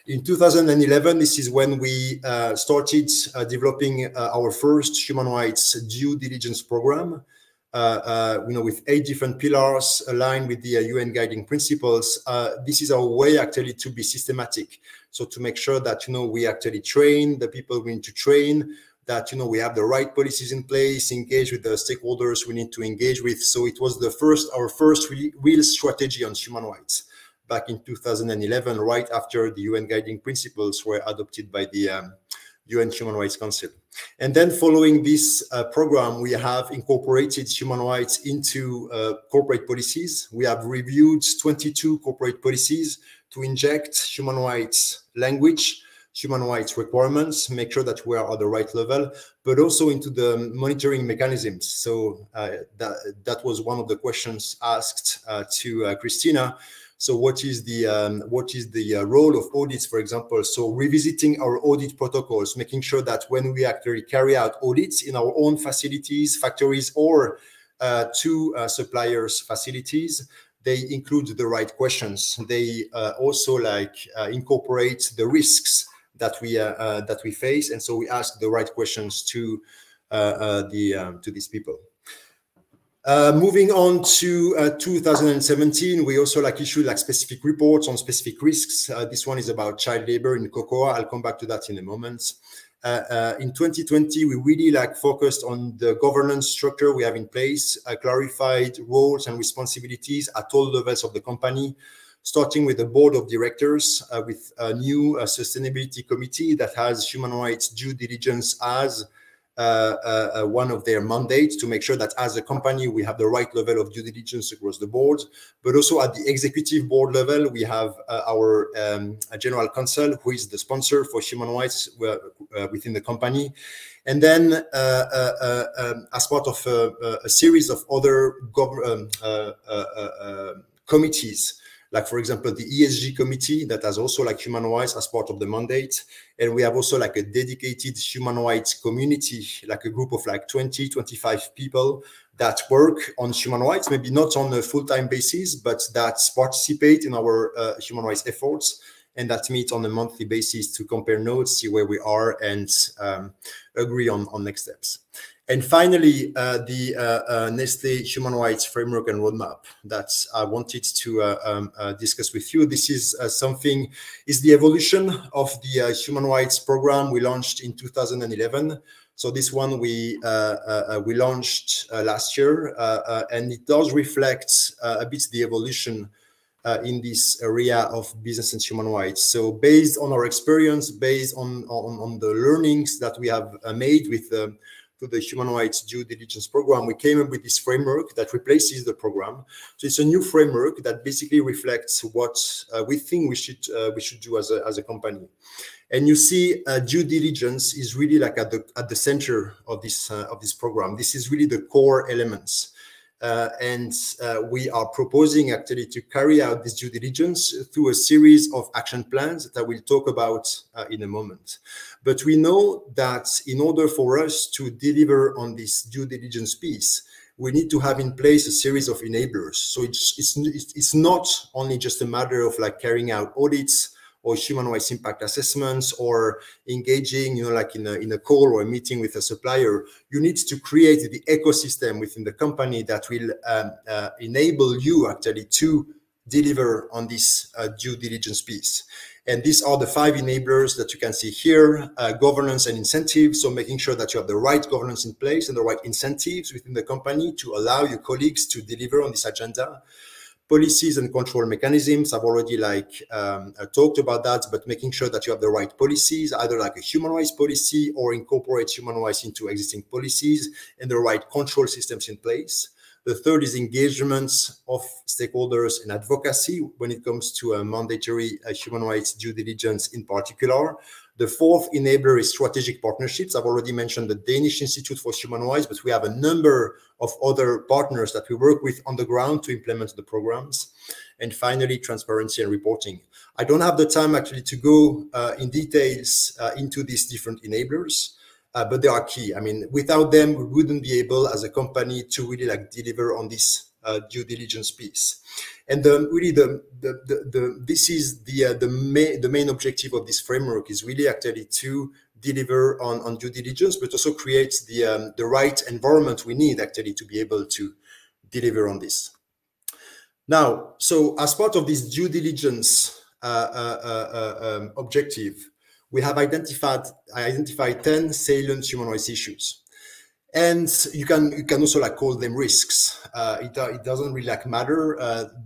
In 2011, this is when we started developing our first human rights due diligence program. With 8 different pillars aligned with the UN guiding principles. This is our way actually to be systematic. So to make sure that, we actually train the people we need to train, that, we have the right policies in place, engage with the stakeholders we need to engage with. So it was our first real strategy on human rights back in 2011, right after the UN guiding principles were adopted by the UN Human Rights Council. And then following this program, we have incorporated human rights into corporate policies. We have reviewed 22 corporate policies to inject human rights language, human rights requirements, make sure that we are at the right level, but also into the monitoring mechanisms. So that was one of the questions asked to Christina. So what is the role of audits, for example? So revisiting our audit protocols, making sure that when we actually carry out audits in our own facilities, factories, or to suppliers' facilities, they include the right questions. They also incorporate the risks that we face, and so we ask the right questions to these people. Moving on to 2017, we also issued specific reports on specific risks. This one is about child labor in cocoa. I'll come back to that in a moment. In 2020, we really focused on the governance structure we have in place, clarified roles and responsibilities at all levels of the company, starting with the board of directors, with a new sustainability committee that has human rights due diligence as one of their mandates to make sure that as a company, we have the right level of due diligence across the board, but also at the executive board level, we have our general counsel, who is the sponsor for human rights within the company. And then as part of a series of other committees, like, for example, the ESG committee that has also like human rights as part of the mandate. And we have also like a dedicated human rights community, like a group of like 20, 25 people that work on human rights, maybe not on a full-time basis, but that participate in our human rights efforts, and that meet on a monthly basis to compare notes, see where we are, and agree on next steps. And finally, the Nestle Human Rights Framework and Roadmap that I wanted to discuss with you. This is is the evolution of the human rights program we launched in 2011. So this one we launched last year, and it does reflect a bit the evolution in this area of business and human rights. So based on our experience, based on the learnings that we have made with the human rights due diligence program, we came up with this framework that replaces the program. So it's a new framework that basically reflects what we think we should do as a company. And you see, due diligence is really like at the center of this program. This is really the core elements. We are proposing actually to carry out this due diligence through a series of action plans that I will talk about in a moment. But we know that in order for us to deliver on this due diligence piece, we need to have in place a series of enablers. So it's not only just a matter of like carrying out audits or human rights impact assessments or engaging, like in a call or a meeting with a supplier. You need to create the ecosystem within the company that will enable you actually to deliver on this due diligence piece. And these are the 5 enablers that you can see here: governance and incentives. So making sure that you have the right governance in place and the right incentives within the company to allow your colleagues to deliver on this agenda. Policies and control mechanisms, I've already talked about that, but making sure that you have the right policies, either like a human rights policy or incorporate human rights into existing policies, and the right control systems in place. The third is engagements of stakeholders and advocacy when it comes to mandatory human rights due diligence in particular. The fourth enabler is strategic partnerships. I've already mentioned the Danish Institute for Human Rights, but we have a number of other partners that we work with on the ground to implement the programs. And finally, transparency and reporting. I don't have the time actually to go in details into these different enablers, but they are key. I mean, without them, we wouldn't be able as a company to really deliver on this due diligence piece. And this is the main objective of this framework, is really actually to deliver on due diligence, but also create the right environment we need actually to be able to deliver on this. Now, so as part of this due diligence objective, we have identified 10 salient human rights issues. And you can also call them risks. It doesn't really matter.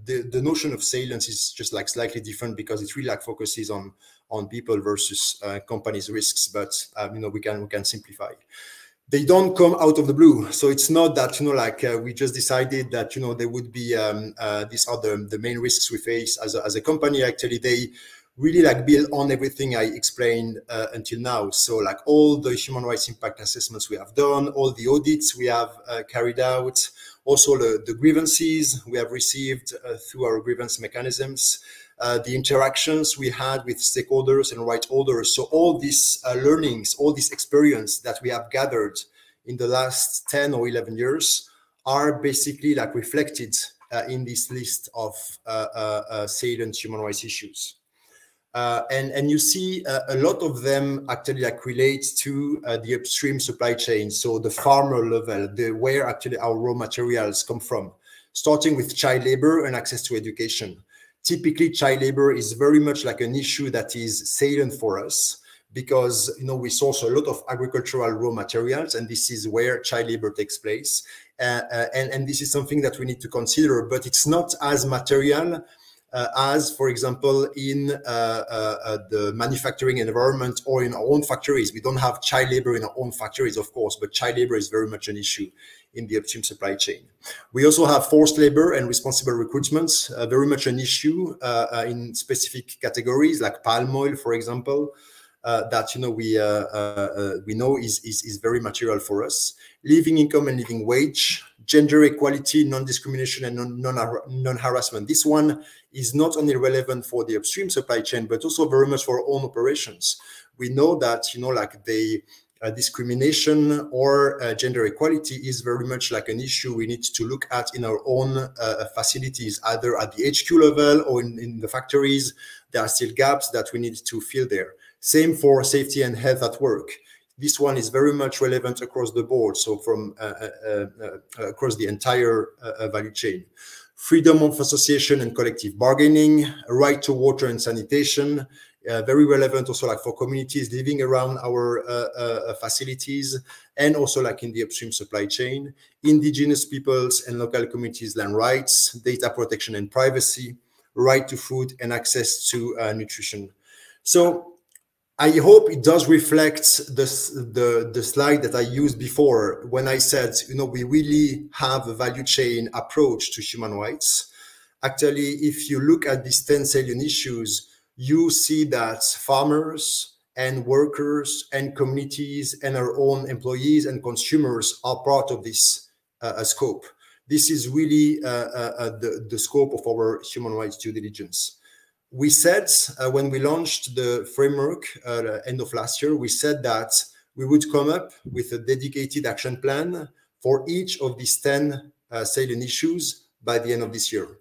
The notion of salience is just slightly different because it really focuses on people versus companies' risks. But we can simplify. They don't come out of the blue. So it's not that we just decided that there would be these are the main risks we face as a company. Actually, they really build on everything I explained until now. So all the human rights impact assessments we have done, all the audits we have carried out, also the grievances we have received through our grievance mechanisms, the interactions we had with stakeholders and right holders. So all these learnings, all this experience that we have gathered in the last 10 or 11 years are basically reflected in this list of salient human rights issues. And you see a lot of them actually relate to the upstream supply chain, so the farmer level, where actually our raw materials come from, starting with child labor and access to education. Typically, child labor is very much an issue that is salient for us because we source a lot of agricultural raw materials, and this is where child labor takes place. And this is something that we need to consider, but it's not as material as, for example, in the manufacturing environment or in our own factories. We don't have child labor in our own factories, of course, but child labor is very much an issue in the upstream supply chain. We also have forced labor and responsible recruitment, very much an issue in specific categories like palm oil, for example, that we know is very material for us. Living income and living wage, gender equality, non-discrimination, and non-harassment. This one is not only relevant for the upstream supply chain, but also very much for our own operations. We know that like the discrimination or gender equality is very much like an issue we need to look at in our own facilities, either at the HQ level or in the factories. There are still gaps that we need to fill there. Same for safety and health at work. This one is very much relevant across the board, so from across the entire value chain. Freedom of association and collective bargaining, right to water and sanitation, very relevant also like for communities living around our facilities, and also like in the upstream supply chain. Indigenous peoples and local communities' land rights, data protection and privacy, right to food and access to nutrition. So I hope it does reflect the slide that I used before when I said, we really have a value chain approach to human rights. Actually, if you look at these 10 salient issues, you see that farmers and workers and communities and our own employees and consumers are part of this scope. This is really the scope of our human rights due diligence. We said when we launched the framework end of last year, we said that we would come up with a dedicated action plan for each of these 10 salient issues by the end of this year.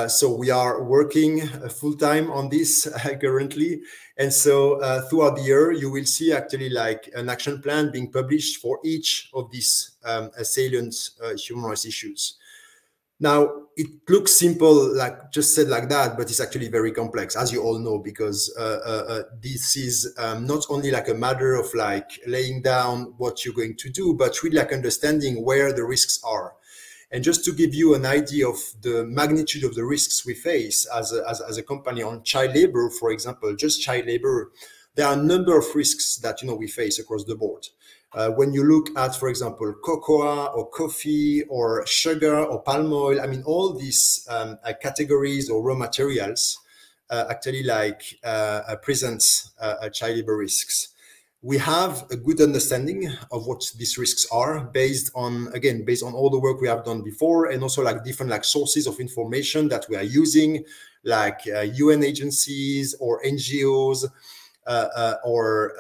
So we are working full-time on this currently. And so throughout the year, you will see actually like an action plan being published for each of these salient human rights issues. Now, it looks simple, like just said like that, but it's actually very complex, as you all know, because this is not only like a matter of like laying down what you're going to do, but really like understanding where the risks are. And just to give you an idea of the magnitude of the risks we face as a company on child labor, for example, just child labor, there are a number of risks that we face across the board. When you look at, for example, cocoa or coffee or sugar or palm oil, I mean, all these categories or raw materials actually like present child labor risks. We have a good understanding of what these risks are based on all the work we have done before, and also like different like sources of information that we are using, like UN agencies or NGOs, or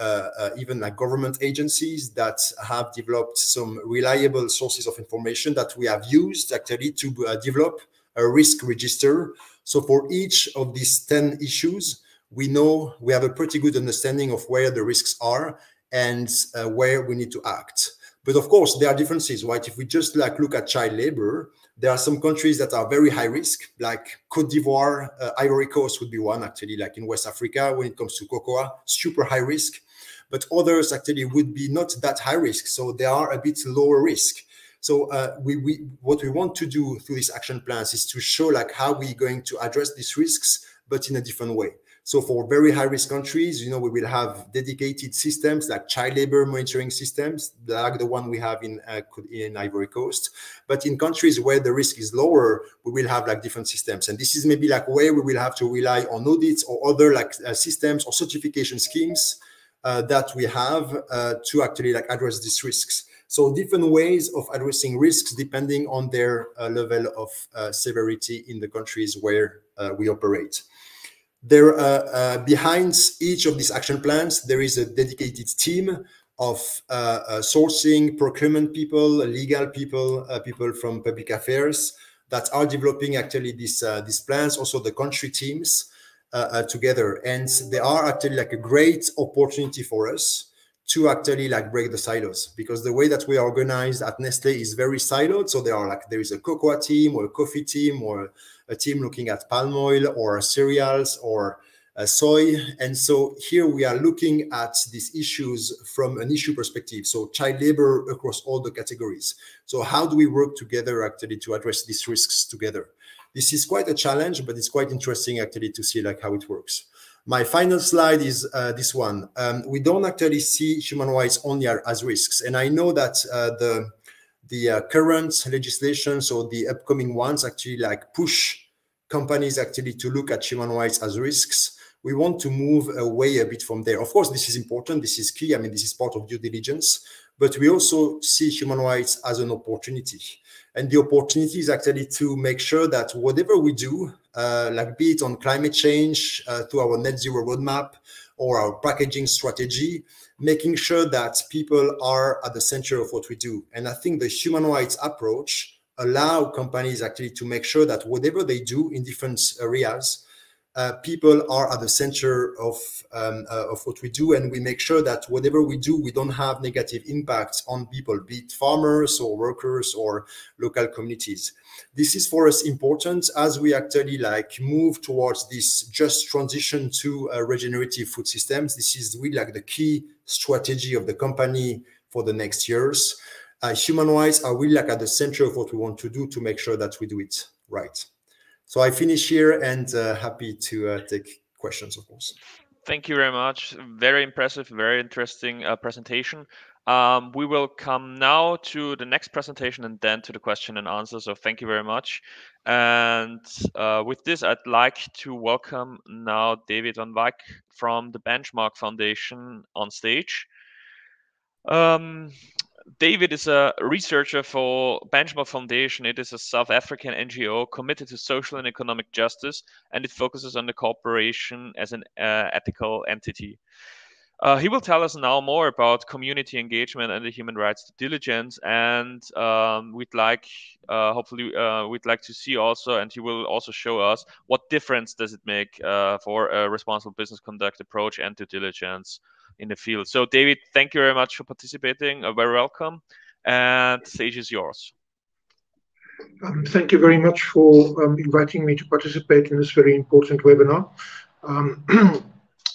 even like government agencies that have developed some reliable sources of information that we have used actually to develop a risk register. So for each of these 10 issues, we know we have a pretty good understanding of where the risks are and where we need to act. But of course, there are differences, right? If we just like look at child labor, there are some countries that are very high risk, like Côte d'Ivoire, Ivory Coast would be one actually, like in West Africa, when it comes to cocoa, super high risk. But others actually would be not that high risk, so they are a bit lower risk. So what we want to do through these action plans is to show like how we're going to address these risks, but in a different way. So for very high-risk countries, we will have dedicated systems like child labor monitoring systems, like the one we have in Ivory Coast. But in countries where the risk is lower, we will have like different systems. And this is maybe like where we will have to rely on audits or other like systems or certification schemes that we have to actually like address these risks. So different ways of addressing risks depending on their level of severity in the countries where we operate. There, behind each of these action plans, there is a dedicated team of sourcing, procurement people, legal people, people from public affairs that are developing actually these plans, also the country teams together. And they are actually like a great opportunity for us to actually like break the silos, because the way that we are organized at Nestlé is very siloed. So there is a cocoa team or a coffee team or a team looking at palm oil or cereals or soy. And so here we are looking at these issues from an issue perspective. So child labor across all the categories. So how do we work together actually to address these risks together? This is quite a challenge, but it's quite interesting actually to see like how it works. My final slide is this one. We don't actually see human rights only as risks. And I know that the current legislation, so the upcoming ones, actually like push companies actually to look at human rights as risks. We want to move away a bit from there. Of course, this is important. This is key. I mean, this is part of due diligence. But we also see human rights as an opportunity. And the opportunity is actually to make sure that whatever we do, like be it on climate change, through our net zero roadmap or our packaging strategy, making sure that people are at the center of what we do. And I think the human rights approach allow companies actually to make sure that whatever they do in different areas, people are at the center of what we do, and we make sure that whatever we do, we don't have negative impacts on people, be it farmers or workers or local communities. This is for us important as we actually like move towards this just transition to regenerative food systems. This is really like the key strategy of the company for the next years. Human rights are really like at the center of what we want to do to make sure that we do it right. So I finish here and happy to take questions, of course. Thank you very much. Very impressive, very interesting presentation. We will come now to the next presentation and then to the question and answer. So thank you very much. And with this, I'd like to welcome now David van Wyk from the Benchmark Foundation on stage. David is a researcher for Benchmark Foundation. It is a South African NGO committed to social and economic justice, and it focuses on the cooperation as an ethical entity. He will tell us now more about community engagement and the human rights due diligence, and we'd like to see also, and he will also show us what difference does it make for a responsible business conduct approach and due diligence in the field. So David, thank you very much for participating. Very welcome, and the stage is yours. Thank you very much for inviting me to participate in this very important webinar.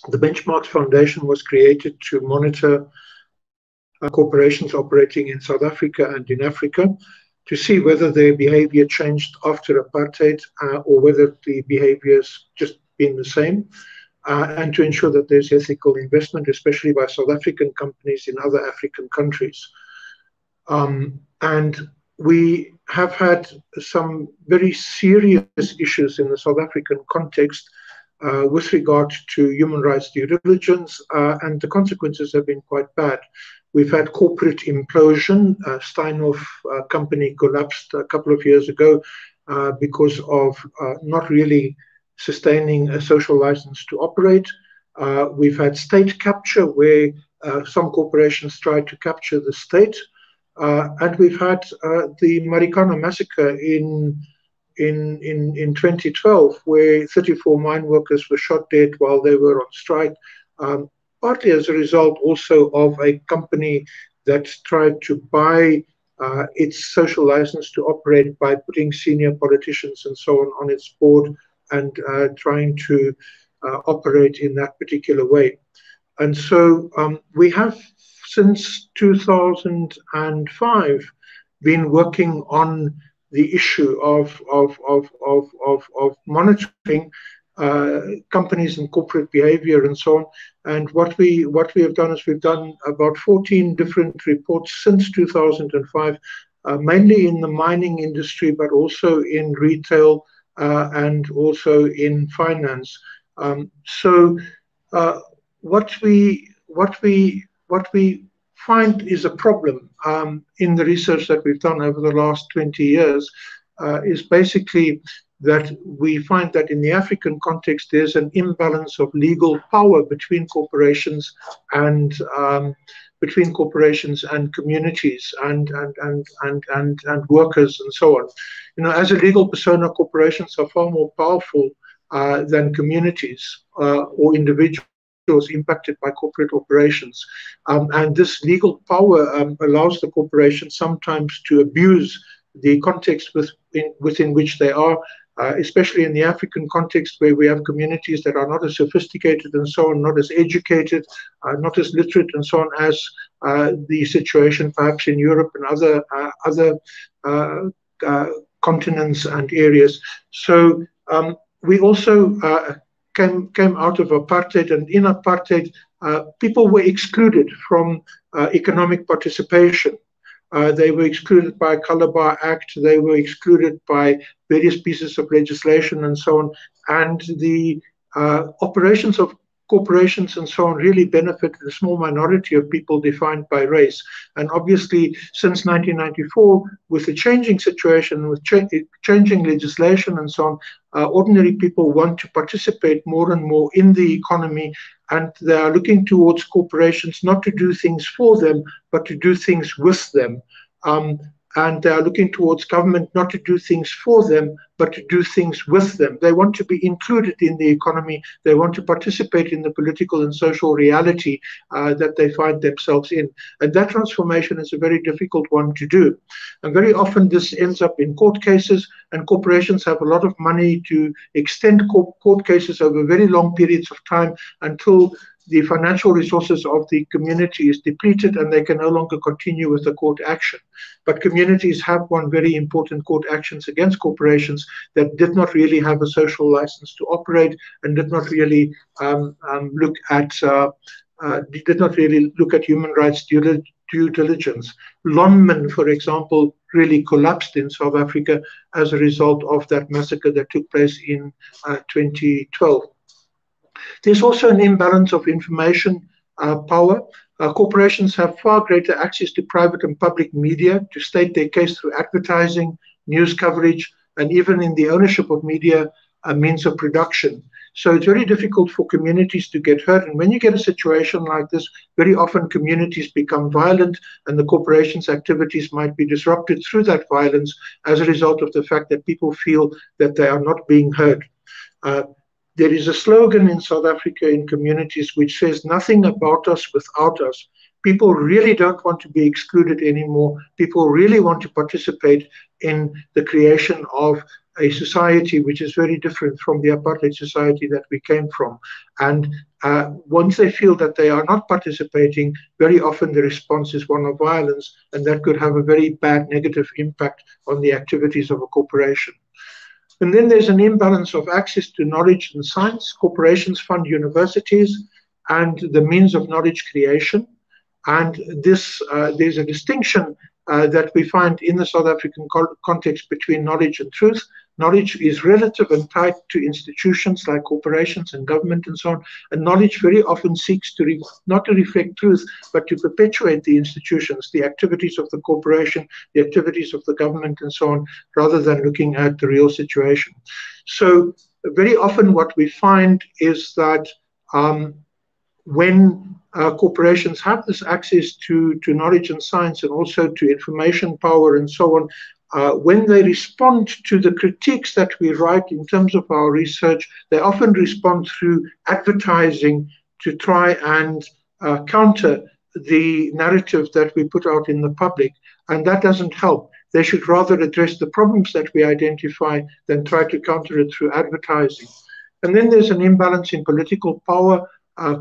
The Benchmark Foundation was created to monitor corporations operating in South Africa and in Africa to see whether their behavior changed after apartheid or whether the behavior's just been the same. And to ensure that there's ethical investment, especially by South African companies in other African countries. And we have had some very serious issues in the South African context with regard to human rights due diligence, and the consequences have been quite bad. We've had corporate implosion. Steinhoff company collapsed a couple of years ago because of not really sustaining a social license to operate. We've had state capture where some corporations tried to capture the state. And we've had the Marikana massacre in 2012 where 34 mine workers were shot dead while they were on strike, partly as a result also of a company that tried to buy its social license to operate by putting senior politicians and so on its board and trying to operate in that particular way. And so we have, since 2005, been working on the issue of monitoring companies and corporate behavior and so on. And what we have done is we've done about 14 different reports since 2005, mainly in the mining industry, but also in retail, and also in finance. So what we find is a problem in the research that we've done over the last 20 years is basically that we find that in the African context there's an imbalance of legal power between corporations and communities and workers and so on. You know, as a legal persona, corporations are far more powerful than communities or individuals impacted by corporate operations. And this legal power allows the corporation sometimes to abuse the context within which they are, especially in the African context where we have communities that are not as sophisticated and so on, not as educated, not as literate and so on as the situation perhaps in Europe and other continents and areas. So we also came out of apartheid, and in apartheid, people were excluded from economic participation. They were excluded by Calabar Act, they were excluded by various pieces of legislation and so on, and the operations of corporations and so on really benefited a small minority of people defined by race. And obviously, since 1994, with the changing situation, with changing legislation and so on, ordinary people want to participate more and more in the economy, and they are looking towards corporations not to do things for them, but to do things with them. And they are looking towards government not to do things for them, but to do things with them. They want to be included in the economy. They want to participate in the political and social reality that they find themselves in. And that transformation is a very difficult one to do. And very often this ends up in court cases, and corporations have a lot of money to extend court cases over very long periods of time until the financial resources of the community is depleted and they can no longer continue with the court action. But communities have won very important court actions against corporations that did not really have a social license to operate and did not really look at human rights due diligence. Lonmin, for example, really collapsed in South Africa as a result of that massacre that took place in 2012. There's also an imbalance of information power. Corporations have far greater access to private and public media to state their case through advertising, news coverage, and even in the ownership of media means of production. So it's very difficult for communities to get hurt. And when you get a situation like this, very often communities become violent and the corporation's activities might be disrupted through that violence as a result of the fact that people feel that they are not being heard. There is a slogan in South Africa in communities which says, "Nothing about us without us." People really don't want to be excluded anymore. People really want to participate in the creation of a society which is very different from the apartheid society that we came from. And once they feel that they are not participating, very often the response is one of violence, and that could have a very bad negative impact on the activities of a corporation. And then there's an imbalance of access to knowledge and science. Corporations fund universities and the means of knowledge creation. And this, there's a distinction that we find in the South African context between knowledge and truth. Knowledge is relative and tied to institutions like corporations and government and so on. And knowledge very often seeks to not to reflect truth, but to perpetuate the institutions, the activities of the corporation, the activities of the government and so on, rather than looking at the real situation. So very often what we find is that when corporations have this access to knowledge and science and also to information power and so on, when they respond to the critiques that we write in terms of our research, they often respond through advertising to try and counter the narrative that we put out in the public, and that doesn't help. They should rather address the problems that we identify than try to counter it through advertising. And then there's an imbalance in political power.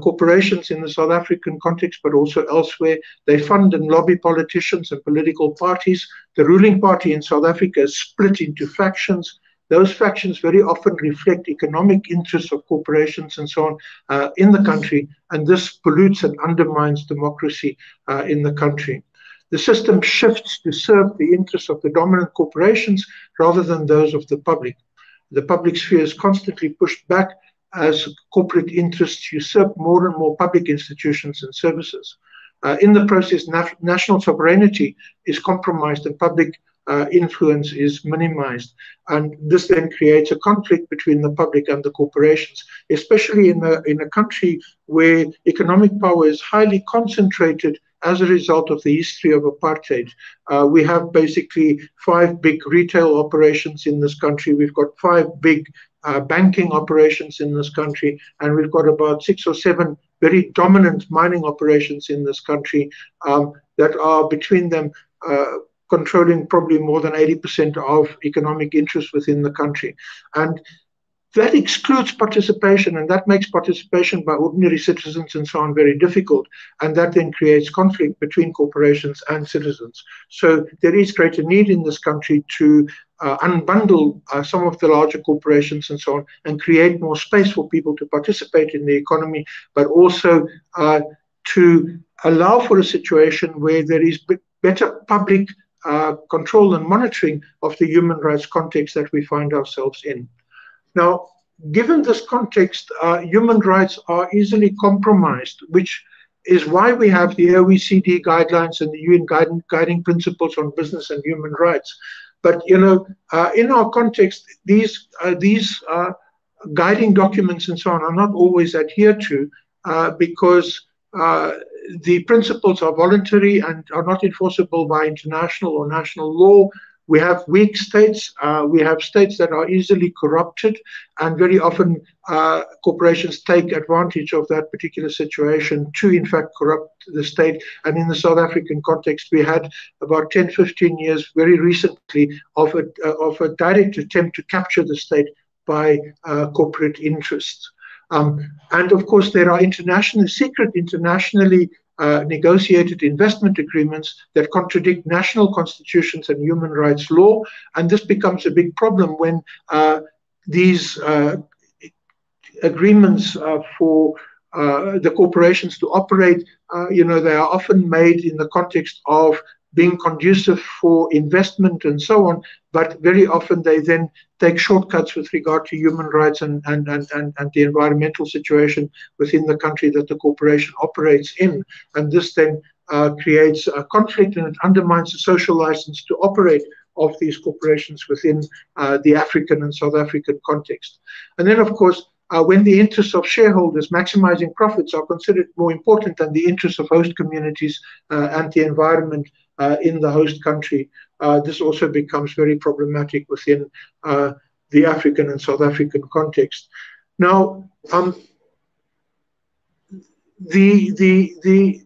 Corporations in the South African context, but also elsewhere, they fund and lobby politicians and political parties. The ruling party in South Africa is split into factions. Those factions very often reflect economic interests of corporations and so on in the country, and this pollutes and undermines democracy in the country. The system shifts to serve the interests of the dominant corporations rather than those of the public. The public sphere is constantly pushed back as corporate interests usurp more and more public institutions and services. In the process, national sovereignty is compromised and public influence is minimized. And this then creates a conflict between the public and the corporations, especially in a country where economic power is highly concentrated as a result of the history of apartheid. We have basically 5 big retail operations in this country. We've got 5 big banking operations in this country, and we've got about 6 or 7 very dominant mining operations in this country that are between them controlling probably more than 80% of economic interest within the country. And that excludes participation, and that makes participation by ordinary citizens and so on very difficult, and that then creates conflict between corporations and citizens. So there is greater need in this country to unbundle some of the larger corporations and so on, and create more space for people to participate in the economy, but also to allow for a situation where there is better public control and monitoring of the human rights context that we find ourselves in. Now, given this context, human rights are easily compromised, which is why we have the OECD guidelines and the UN guiding principles on business and human rights. But in our context, these guiding documents and so on are not always adhered to because the principles are voluntary and are not enforceable by international or national law. We have weak states. We have states that are easily corrupted, and very often corporations take advantage of that particular situation to, in fact, corrupt the state. And in the South African context, we had about 10, 15 years very recently of a direct attempt to capture the state by corporate interests. And of course, there are internationally negotiated investment agreements that contradict national constitutions and human rights law. And this becomes a big problem when these agreements for the corporations to operate, they are often made in the context of being conducive for investment and so on, but very often they then take shortcuts with regard to human rights and the environmental situation within the country that the corporation operates in. And this then creates a conflict, and it undermines the social license to operate of these corporations within the African and South African context. And then, of course, when the interests of shareholders maximizing profits are considered more important than the interests of host communities and the environment in the host country, this also becomes very problematic within the African and South African context. Now, the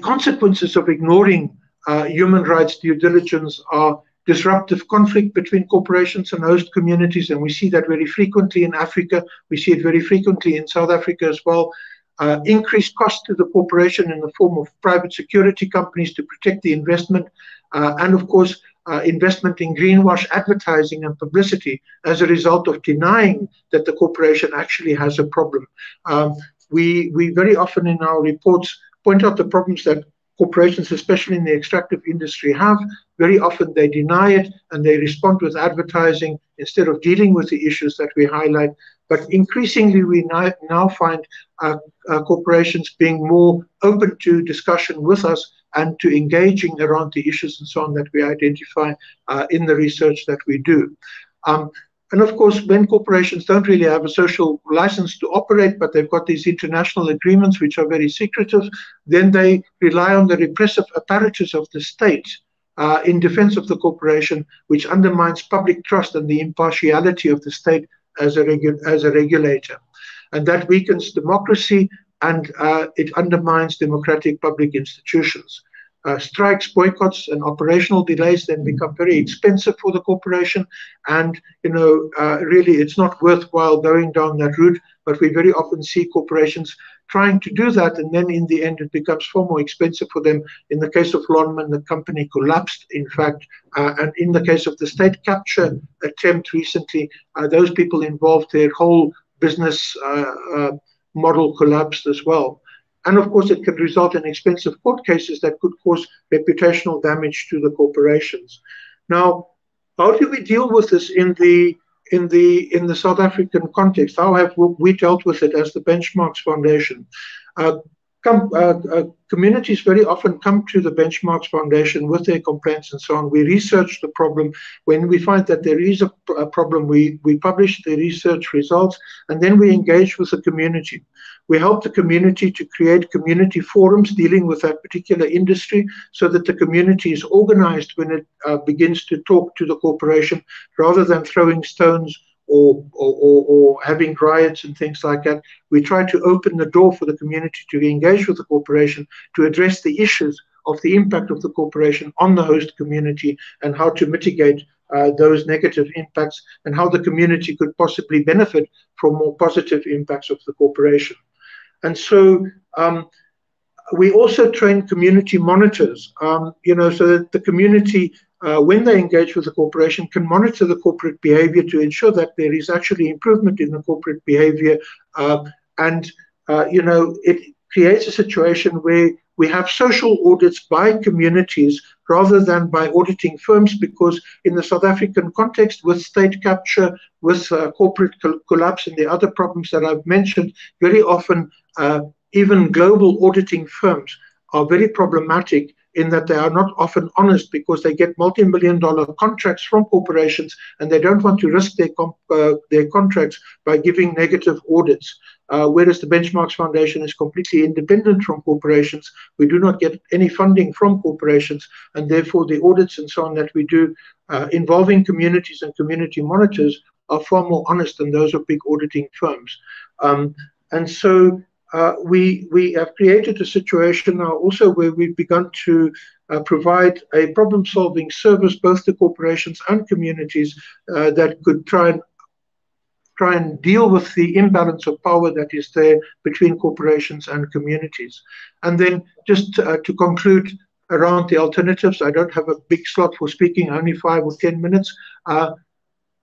consequences of ignoring human rights due diligence are disruptive conflict between corporations and host communities, and we see that very frequently in Africa. We see it very frequently in South Africa as well. Increased cost to the corporation in the form of private security companies to protect the investment, and of course, investment in greenwash advertising and publicity as a result of denying that the corporation actually has a problem. We very often in our reports point out the problems that corporations, especially in the extractive industry, have. Very often they deny it and they respond with advertising instead of dealing with the issues that we highlight. But increasingly we now find corporations being more open to discussion with us and to engaging around the issues and so on that we identify in the research that we do. And of course, when corporations don't really have a social license to operate, but they've got these international agreements which are very secretive, then they rely on the repressive apparatus of the state in defense of the corporation, which undermines public trust and the impartiality of the state as a regulator. And that weakens democracy, and it undermines democratic public institutions. Strikes, boycotts, and operational delays then become very expensive for the corporation, and really it's not worthwhile going down that route. But we very often see corporations trying to do that, and then in the end it becomes far more expensive for them. In the case of Lonman, the company collapsed, in fact, and in the case of the state capture attempt recently, those people involved, their whole business model collapsed as well. And of course, it can result in expensive court cases that could cause reputational damage to the corporations. Now, how do we deal with this in the South African context? How have we dealt with it as the Benchmarks Foundation? Communities very often come to the Benchmarks Foundation with their complaints and so on. We research the problem. When we find that there is a problem, we publish the research results, and then we engage with the community. We help the community to create community forums dealing with that particular industry so that the community is organized when it begins to talk to the corporation, rather than throwing stones or having riots and things like that. We try to open the door for the community to engage with the corporation, to address the issues of the impact of the corporation on the host community and how to mitigate those negative impacts, and how the community could possibly benefit from more positive impacts of the corporation. And so we also train community monitors, so that the community when they engage with the corporation, can monitor the corporate behavior to ensure that there is actually improvement in the corporate behavior. It creates a situation where we have social audits by communities rather than by auditing firms, because in the South African context, with state capture, with corporate collapse and the other problems that I've mentioned, very often even global auditing firms are very problematic in that they are not often honest, because they get multi-million-dollar contracts from corporations and they don't want to risk their contracts by giving negative audits. Whereas the Benchmarks Foundation is completely independent from corporations. We do not get any funding from corporations, and therefore the audits and so on that we do involving communities and community monitors are far more honest than those of big auditing firms. And so we have created a situation now also where we've begun to provide a problem-solving service both to corporations and communities that could try and deal with the imbalance of power that is there between corporations and communities. And then just to conclude around the alternatives, I don't have a big slot for speaking, only 5 or 10 minutes.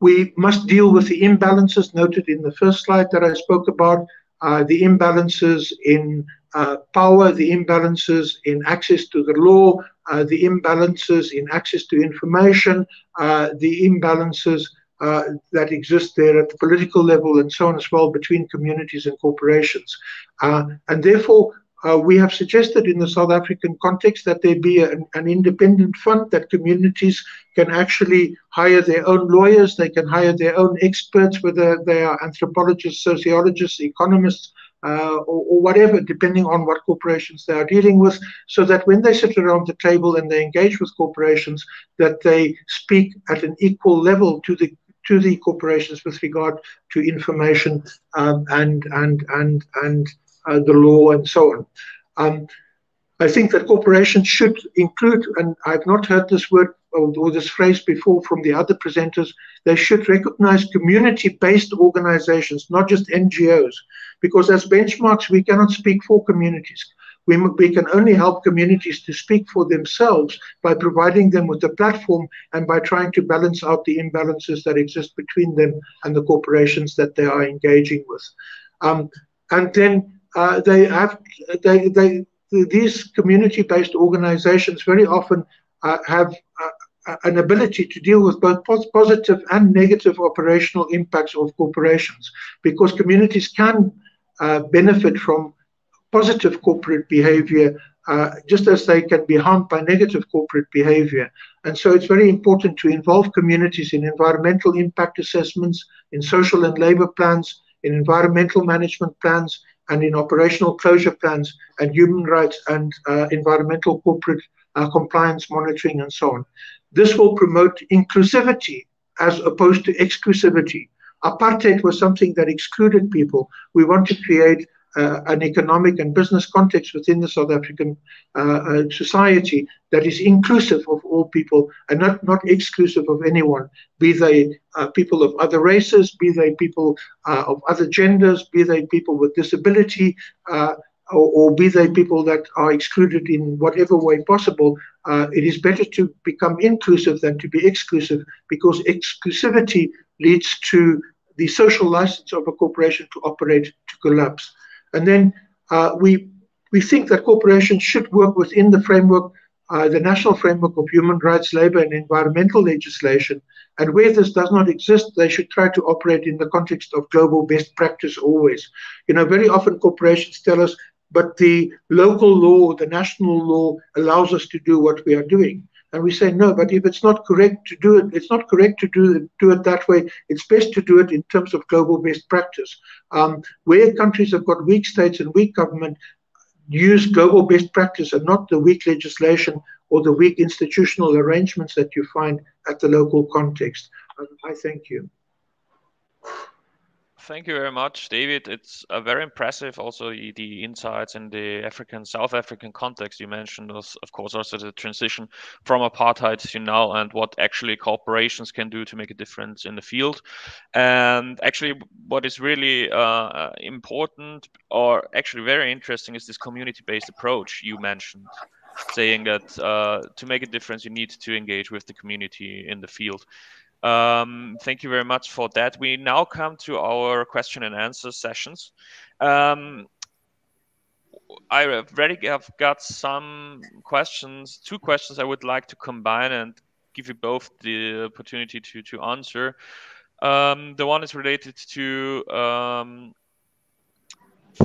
We must deal with the imbalances noted in the first slide that I spoke about, the imbalances in power, the imbalances in access to the law, the imbalances in access to information, the imbalances that exist there at the political level and so on as well between communities and corporations. And therefore, we have suggested in the South African context that there be an independent fund that communities can actually hire their own lawyers, they can hire their own experts, whether they are anthropologists, sociologists, economists, or whatever, depending on what corporations they are dealing with, so that when they sit around the table and they engage with corporations, that they speak at an equal level to the corporations with regard to information and the law and so on. I think that corporations should include, and I've not heard this word or this phrase before from the other presenters, they should recognize community-based organizations, not just NGOs, because as benchmarks, we cannot speak for communities. We can only help communities to speak for themselves by providing them with a platform and by trying to balance out the imbalances that exist between them and the corporations that they are engaging with. And then these community-based organizations very often have an ability to deal with both positive and negative operational impacts of corporations, because communities can benefit from positive corporate behavior just as they can be harmed by negative corporate behavior. And so it's very important to involve communities in environmental impact assessments, in social and labor plans, in environmental management plans, and in operational closure plans, and human rights and environmental corporate compliance monitoring and so on. This will promote inclusivity as opposed to exclusivity. Apartheid was something that excluded people. We want to create an economic and business context within the South African society that is inclusive of all people and not exclusive of anyone, be they people of other races, be they people of other genders, be they people with disability, or be they people that are excluded in whatever way possible. It is better to become inclusive than to be exclusive, because exclusivity leads to the social license of a corporation to operate to collapse. And then we think that corporations should work within the framework, the national framework of human rights, labor, and environmental legislation. And where this does not exist, they should try to operate in the context of global best practice always. You know, very often corporations tell us, but the local law, the national law allows us to do what we are doing. And we say, no, but if it's not correct to do it, it's not correct to do it that way. It's best to do it in terms of global best practice. Where countries have got weak states and weak government, use global best practice and not the weak legislation or the weak institutional arrangements that you find at the local context. I thank you. Thank you very much, David. It's very impressive also the insights in the South African context you mentioned, was of course also the transition from apartheid to now and what actually corporations can do to make a difference in the field. And actually what is really important, or actually very interesting, is this community-based approach you mentioned. saying that to make a difference, you need to engage with the community in the field. Thank you very much for that. We now come to our question and answer sessions. I already have got some questions, 2 questions I would like to combine and give you both the opportunity to answer. The one is related to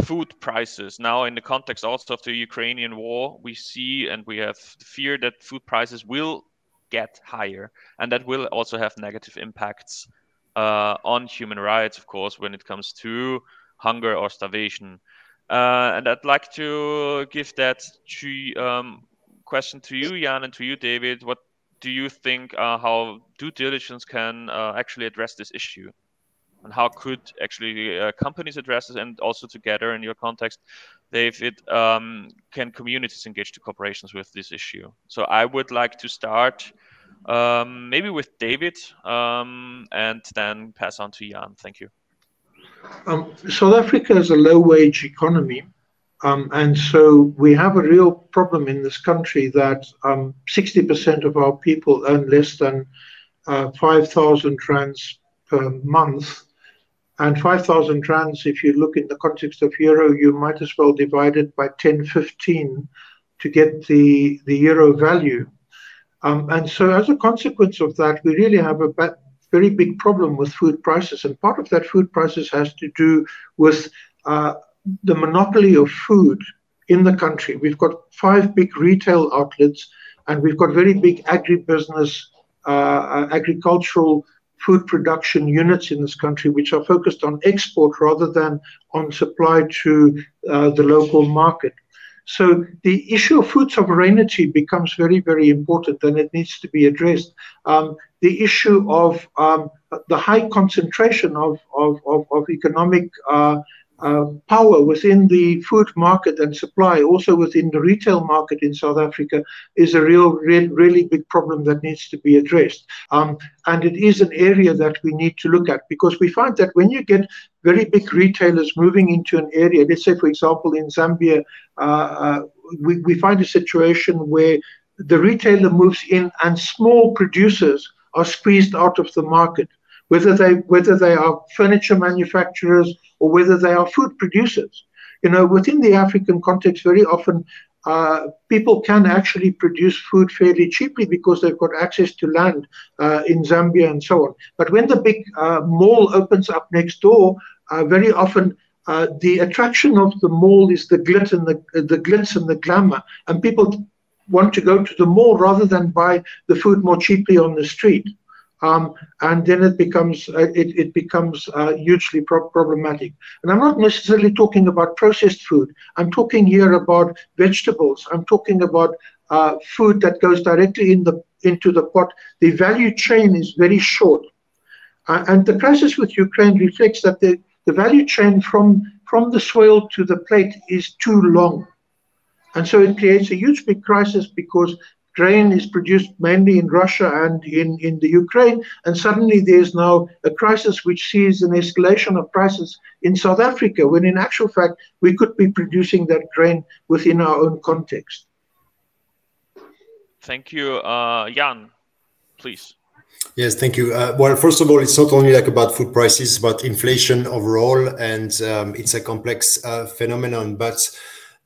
food prices. Now, in the context also of the Ukrainian war, we see and we have fear that food prices will get higher, and that will also have negative impacts on human rights, of course, when it comes to hunger or starvation. And I'd like to give that question to you, Jan, and to you, David. What do you think how due diligence can actually address this issue? And how could actually companies address it? And also together in your context, David, can communities engage to cooperations with this issue? So I would like to start maybe with David and then pass on to Jan. Thank you. South Africa is a low-wage economy, and so we have a real problem in this country that 60% of our people earn less than 5,000 rands per month. And 5,000 rands, if you look in the context of euro, you might as well divide it by 10, 15 to get the euro value. And so as a consequence of that, we really have a very big problem with food prices. And part of that food prices has to do with the monopoly of food in the country. We've got 5 big retail outlets, and we've got very big agribusiness, agricultural food production units in this country, which are focused on export rather than on supply to the local market. So the issue of food sovereignty becomes very, very important, and it needs to be addressed. The issue of the high concentration of economic power within the food market and supply, also within the retail market in South Africa, is a really big problem that needs to be addressed. And it is an area that we need to look at, because we find that when you get very big retailers moving into an area, let's say, for example, in Zambia, we find a situation where the retailer moves in and small producers are squeezed out of the market, whether they are furniture manufacturers or whether they are food producers. You know, within the African context, very often people can actually produce food fairly cheaply because they've got access to land in Zambia and so on. But when the big mall opens up next door, very often the attraction of the mall is the glitz and the glamour, and people want to go to the mall rather than buy the food more cheaply on the street. And then it becomes hugely problematic. And I'm not necessarily talking about processed food. I'm talking here about vegetables. I'm talking about food that goes directly into the pot. The value chain is very short. And the crisis with Ukraine reflects that the value chain from the soil to the plate is too long. And so it creates a huge big crisis, because grain is produced mainly in Russia and in the Ukraine, and suddenly there's now a crisis which sees an escalation of prices in South Africa, when in actual fact we could be producing that grain within our own context. Thank you. Jan, please. Yes, thank you. Well, first of all, it's not only like about food prices, but inflation overall, and it's a complex phenomenon. But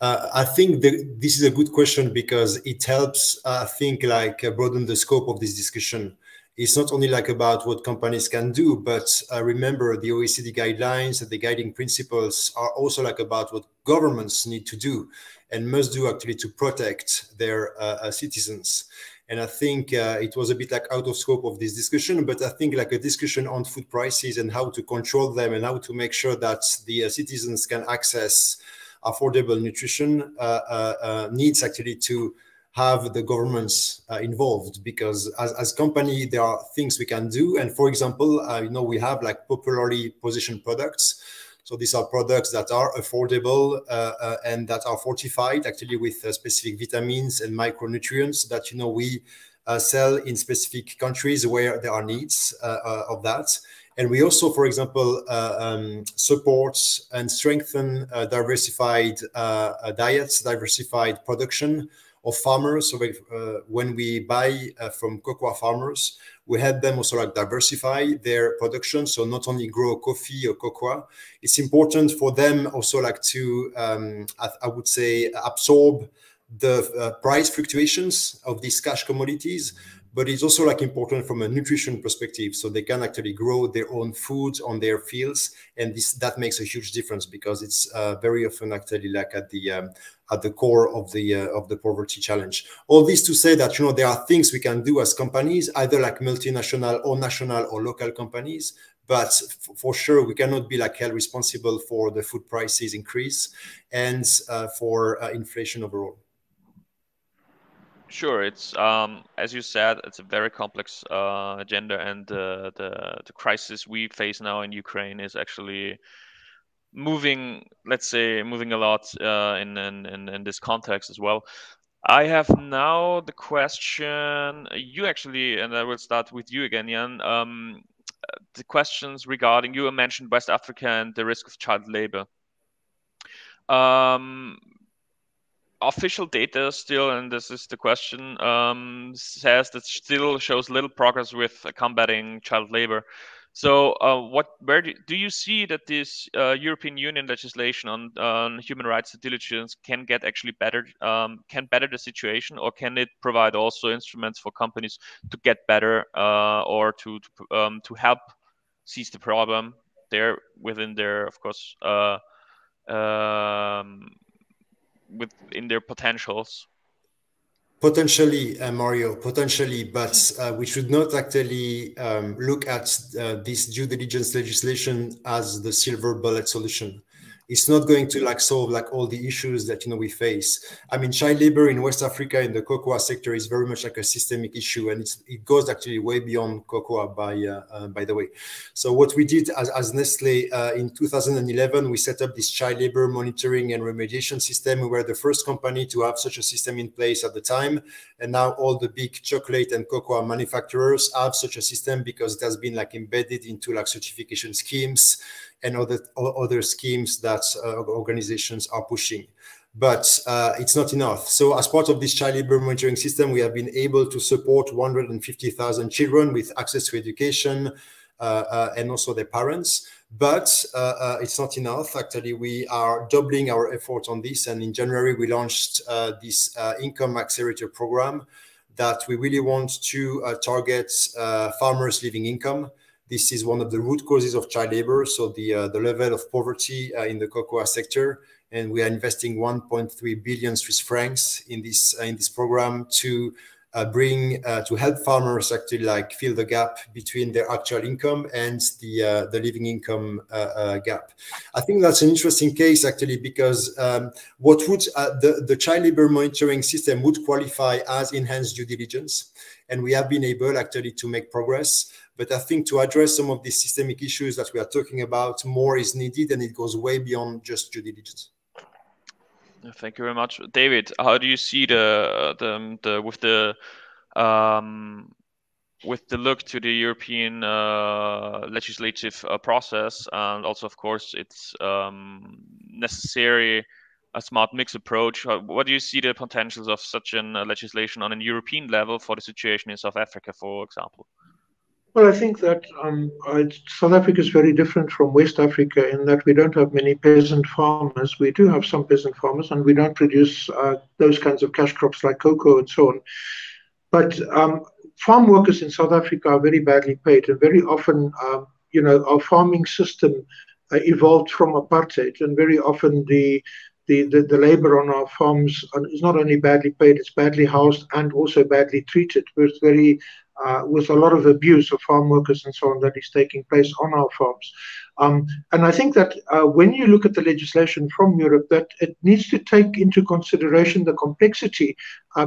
I think this is a good question, because it helps, I think, like broaden the scope of this discussion. It's not only like about what companies can do, but remember the OECD guidelines and the guiding principles are also like about what governments need to do and must do actually to protect their citizens. And I think it was a bit like out of scope of this discussion, but I think like a discussion on food prices and how to control them and how to make sure that the citizens can access affordable nutrition needs actually to have the governments involved, because as company, there are things we can do. And for example, we have like popularly positioned products. So these are products that are affordable and that are fortified actually with specific vitamins and micronutrients that, we sell in specific countries where there are needs of that. And we also, for example, support and strengthen diversified diets, diversified production, of farmers. So when we buy from cocoa farmers, we help them also like diversify their production. So not only grow coffee or cocoa, it's important for them also like to, I would say, absorb the price fluctuations of these cash commodities, but it's also like important from a nutrition perspective. So they can actually grow their own food on their fields, and that makes a huge difference because it's very often actually like at the core of the poverty challenge. All this to say that, you know, there are things we can do as companies, either like multinational or national or local companies, but for sure we cannot be like held responsible for the food prices increase and for inflation overall. Sure, it's as you said, it's a very complex agenda, and the crisis we face now in Ukraine is actually moving, let's say, moving a lot in this context as well. I have now the question, you actually, and I will start with you again, Jan. The questions regarding, you mentioned West Africa and the risk of child labor. Official data still, and this is the question, says that still shows little progress with combating child labor. So where do you see that this European Union legislation on human rights due diligence can get actually better, can better the situation, or can it provide also instruments for companies to get better or to help seize the problem there within their, of course, within their potentials? Potentially, Mario, potentially, but we should not actually look at this due diligence legislation as the silver bullet solution. It's not going to like solve like all the issues that, you know, we face. I mean, child labor in West Africa in the cocoa sector is very much like a systemic issue, and it goes actually way beyond cocoa by the way. So what we did as Nestle in 2011, we set up this child labor monitoring and remediation system. We were the first company to have such a system in place at the time, and now all the big chocolate and cocoa manufacturers have such a system because it has been like embedded into like certification schemes and other schemes that organizations are pushing. But it's not enough. So as part of this child labor monitoring system, we have been able to support 150,000 children with access to education and also their parents. But it's not enough. Actually, we are doubling our effort on this. And in January, we launched this income accelerator program that we really want to target farmers' living income. This is one of the root causes of child labor, so the level of poverty in the cocoa sector, and we are investing 1.3 billion Swiss francs in this program to to help farmers actually like fill the gap between their actual income and the living income gap. I think that's an interesting case actually, because what would the child labor monitoring system would qualify as enhanced due diligence, and we have been able actually to make progress. But I think to address some of these systemic issues that we are talking about, more is needed, and it goes way beyond just due diligence. Thank you very much, David. How do you see with the look to the European legislative process, and also, of course, it's necessary a smart mix approach? What do you see the potentials of such a legislation on a European level for the situation in South Africa, for example? Well, I think that South Africa is very different from West Africa in that we don't have many peasant farmers. We do have some peasant farmers, and we don't produce those kinds of cash crops like cocoa and so on. But farm workers in South Africa are very badly paid, and very often, you know, our farming system evolved from apartheid, and very often the labor on our farms is not only badly paid, it's badly housed and also badly treated with a lot of abuse of farm workers and so on that is taking place on our farms. And I think that when you look at the legislation from Europe, that it needs to take into consideration the complexity,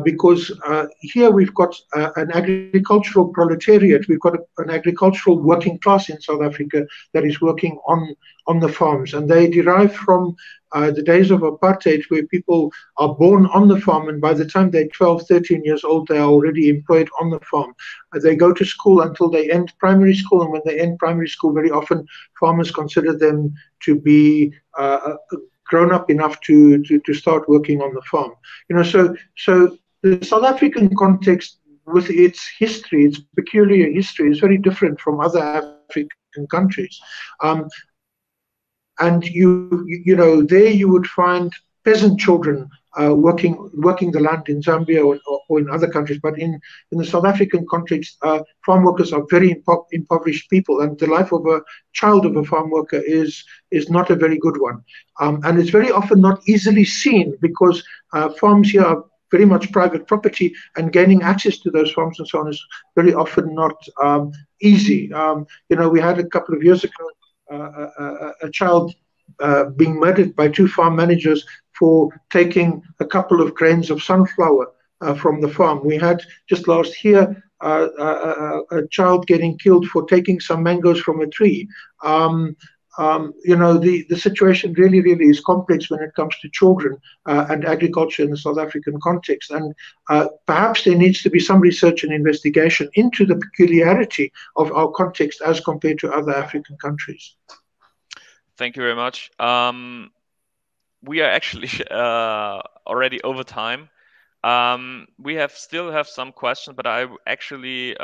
because here we've got an agricultural proletariat, we've got an agricultural working class in South Africa that is working on the farms, and they derive from the days of apartheid, where people are born on the farm, and by the time they're 12, 13 years old, they are already employed on the farm. They go to school until they end primary school, and when they end primary school, very often farmers consider them to be grown up enough to start working on the farm. You know, so the South African context, with its history, its peculiar history, is very different from other African countries. And you know, there you would find peasant children working the land in Zambia or in other countries. But in the South African context, farm workers are very impoverished people, and the life of a child of a farm worker is not a very good one. And it's very often not easily seen, because farms here are very much private property, and gaining access to those farms and so on is very often not easy. You know, we had a couple of years ago a child being murdered by 2 farm managers for taking a couple of grains of sunflower from the farm. We had just last year a child getting killed for taking some mangoes from a tree. You know, the situation really is complex when it comes to children and agriculture in the South African context. And perhaps there needs to be some research and investigation into the peculiarity of our context as compared to other African countries. Thank you very much. We are actually already over time. We still have some questions, but I actually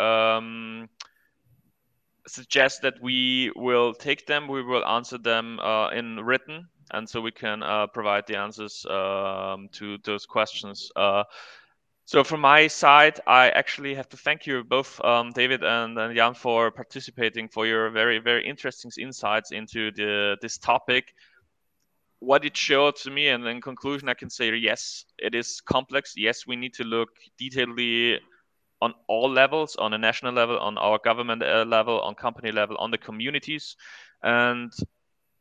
suggest that we will take them. We will answer them in written, and so we can provide the answers to those questions. So from my side, I actually have to thank you both, David and Jan, for participating, for your very interesting insights into this topic. What it showed to me, and in conclusion, I can say, yes, it is complex. Yes, we need to look detailedly on all levels, on a national level, on our government level, on company level, on the communities. And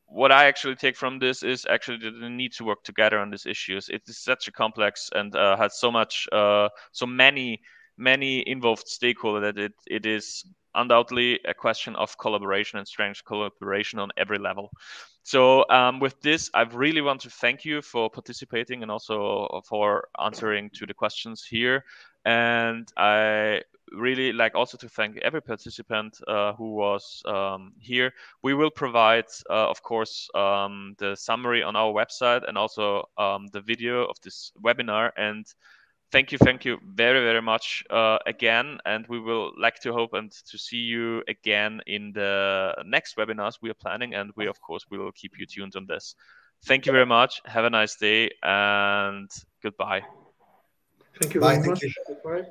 what I actually take from this is actually the need to work together on these issues. It is such a complex and has so many involved stakeholders that it is undoubtedly a question of collaboration and strength collaboration on every level. So with this, I really want to thank you for participating and also for answering to the questions here. And I really like also to thank every participant who was here. We will provide, of course, the summary on our website and also the video of this webinar. And thank you very much again. And we will like to hope and to see you again in the next webinars we are planning. And we, of course, will keep you tuned on this. Thank you very much. Have a nice day and goodbye. Thank you very much. Goodbye.